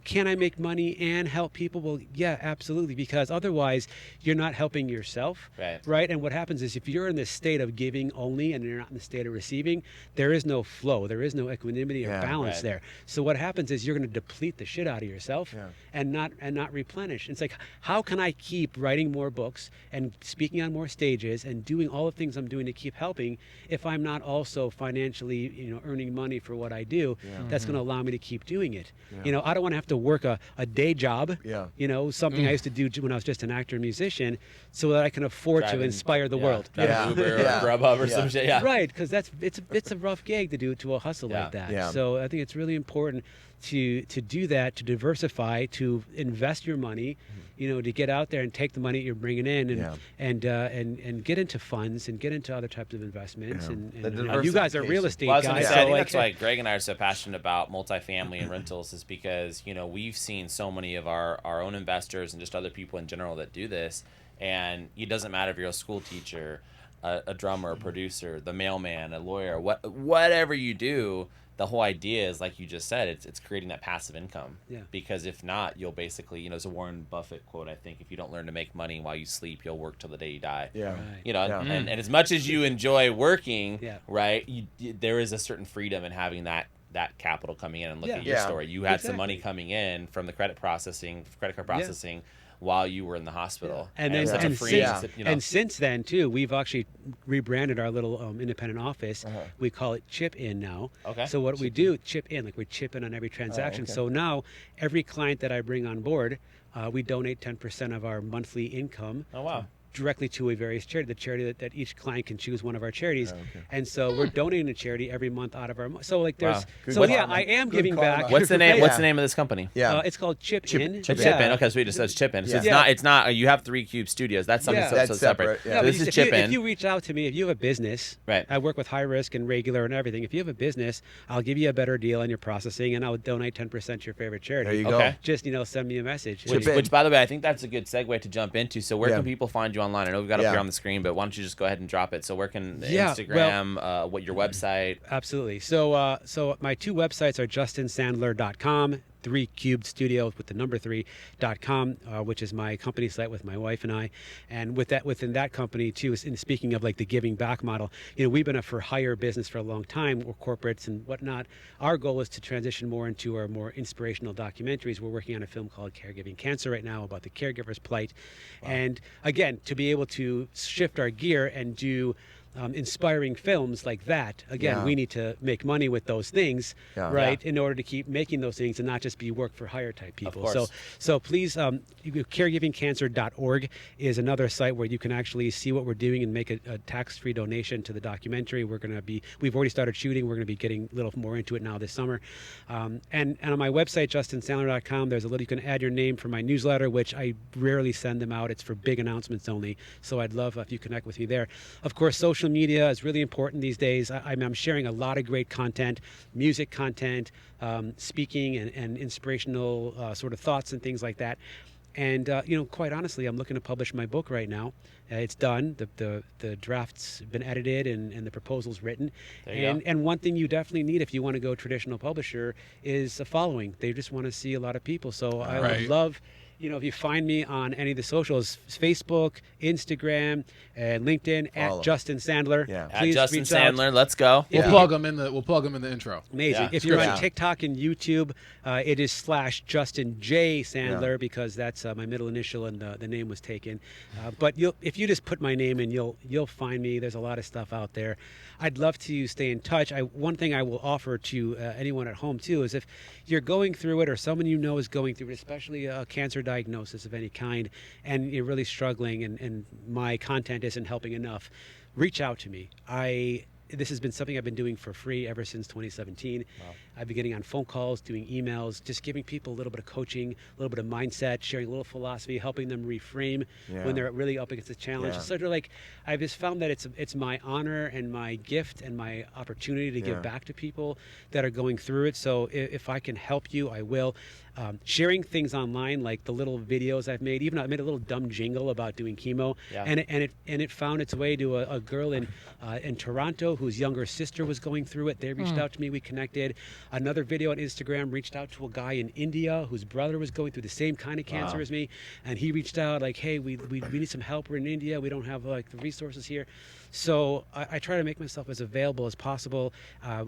can I make money and help people? Well, yeah, absolutely, because otherwise you're not helping yourself. Right. And what happens is if you're in this state of giving only and you're not in the state of receiving, there is no flow, there is no equanimity or Yeah. balance Right. there. So what happens is you're going to deplete the shit out of yourself Yeah. and not replenish. It's like, how can I keep writing more books and speaking on more stages and doing all the things I'm doing to keep helping if I'm not also financially, earning money for what I do? That's going to allow me to keep doing it. Yeah. I don't want to have to work a day job. Yeah. Something I used to do when I was just an actor and musician, so that I can afford to Driving- inspire the yeah, world. driving Yeah. Uber Yeah. or Grubhub or Yeah. some shit. Yeah. Right, because it's a rough gig to do to a hustle Yeah. like that. Yeah. So I think it's really important to do that, to diversify, to invest your money, to get out there and take the money you're bringing in Yeah. and get into funds and get into other types of investments. Yeah. And, The and you guys are real diversification. estate Well, I was gonna guys, say, so I think like, that's why Greg and I are so passionate about multifamily and rentals is because, we've seen so many of our own investors and just other people in general that do this. And it doesn't matter if you're a school teacher, a drummer, a producer, the mailman, a lawyer, whatever you do, the whole idea is, like you just said, it's creating that passive income. Yeah. Because if not, you'll basically, there's a Warren Buffett quote, I think, if you don't learn to make money while you sleep, you'll work till the day you die. Yeah. Right. Yeah. And as much as you enjoy working, Yeah. right, there is a certain freedom in having that capital coming in. And look Yeah. at your Yeah. story. You had some money Exactly. coming in from the credit card processing while you were in the hospital. And it was then such a and freedom. since, to, and since then too, we've actually rebranded our little independent office. We call it Chip In now. Okay. So what we do, chip in, like we chip in on every transaction. okay. So now every client that I bring on board, we donate 10% of our monthly income. Oh, wow. Directly to a various charity, the charity that each client can choose one of our charities, okay. and so we're donating to charity every month out of our. So like there's, Wow. Good so yeah, karma. I am Good giving karma. back. What's the name? Right? What's the name of this company? Yeah. It's called Chip In. Chip Yeah. In. Okay, so it just says Chip In. So Yeah. it's not. You have 3 Cube Studios. That's something Yeah. so That's separate. separate, yeah. No, So but this is if Chip If In. you reach out to me, if you have a business, Right. I work with high risk and regular and everything. If you have a business, I'll give you a better deal on your processing, and I'll donate 10% to your favorite charity. There you Okay. go. Just send me a message. Chip in. Which, by the way, I think that's a good segue to jump into. So where Yeah. can people find you online? I know we've got it up Yeah. here on the screen, but why don't you just go ahead and drop it? So where can Yeah, Instagram, what your website? Absolutely. So my 2 websites are justinsandler.com, 3 Cubed Studio with the number 3.com, which is my company site with my wife and I. And within that company too, in speaking of like the giving back model, we've been a for hire business for a long time, or corporates and whatnot. Our goal is to transition more into our more inspirational documentaries. We're working on a film called Caregiving Cancer right now about the caregiver's plight. And again, to be able to shift our gear and do inspiring films like that. Again, Yeah. we need to make money with those things, Yeah. right? In order to keep making those things and not just be work for hire type people. course. So please, caregivingcancer.org is another site where you can actually see what we're doing and make a tax-free donation to the documentary. We've already started shooting. We're going to be getting a little more into it now this summer. And on my website, justinsandler.com, there's a little, you can add your name for my newsletter, which I rarely send them out. It's for big announcements only. So I'd love if you connect with me there. Of course, social social media is really important these days. I'm sharing a lot of great content, music content, speaking and inspirational sort of thoughts and things like that. And quite honestly, I'm looking to publish my book right now. It's done. The draft's been edited and the proposal's written. And one thing you definitely need if you want to go traditional publisher is a following. They just want to see a lot of people. So I would love, if you find me on any of the socials, Facebook, Instagram, and LinkedIn at Justin Sadler. Yeah. At Justin Sadler, let's go. We'll plug them in the intro. Amazing. Yeah. If you're on TikTok and YouTube, it is /Justin J Sadler because that's my middle initial and the name was taken. But if you just put my name in, you'll find me. There's a lot of stuff out there. I'd love to stay in touch. One thing I will offer to anyone at home too is if you're going through it or someone you know is going through it, especially a cancer diagnosis of any kind, and you're really struggling and my content isn't helping enough, reach out to me. This has been something I've been doing for free ever since 2017. Wow. I've been getting on phone calls, doing emails, just giving people a little bit of coaching, a little bit of mindset, sharing a little philosophy, helping them reframe when they're really up against a challenge. Yeah. Sort of like I've just found that it's my honor and my gift and my opportunity to give back to people that are going through it. So if I can help you, I will. Sharing things online, like the little videos I've made. Even I made a little dumb jingle about doing chemo, and it found its way to a girl in Toronto whose younger sister was going through it. They reached out to me. We connected. Another video on Instagram reached out to a guy in India whose brother was going through the same kind of cancer as me, and he reached out like, "Hey, we need some help. We're in India. We don't have like the resources here." So I try to make myself as available as possible,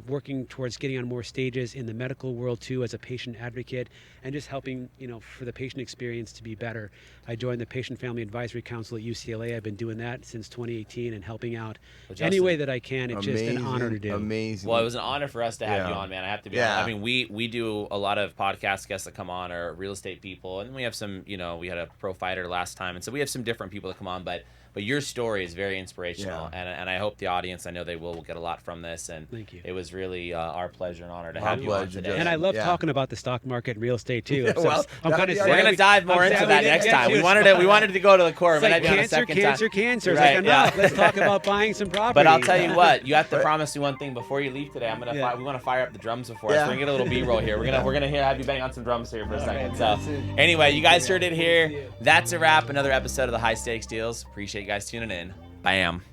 working towards getting on more stages in the medical world too as a patient advocate, and just helping for the patient experience to be better. I joined the Patient Family Advisory Council at UCLA. I've been doing that since 2018 and helping out any way that I can. It's just an honor to do. Amazing. Well, it was an honor for us to have you on, man. I have to be honest. I mean, we do a lot of podcast guests that come on are real estate people, and we have some, we had a pro fighter last time, and so we have some different people that come on, but your story is very inspirational, and I hope the audience, I know they will get a lot from this. And thank you. It was really our pleasure and honor to have you on today. And I love talking about the stock market and real estate too. Well, I'm kind of we're gonna dive more into that next time. We wanted to go to the core. It's like cancer. It's like enough. Let's talk about buying some property. But I'll tell you what, you have to promise me one thing before you leave today. We want to fire up the drums before us. We're gonna get a little B-roll here. We're gonna have you bang on some drums here for a second. So anyway, you guys heard it here. That's a wrap. Another episode of the High Stakes Deals. Appreciate you guys tuning in. Bam.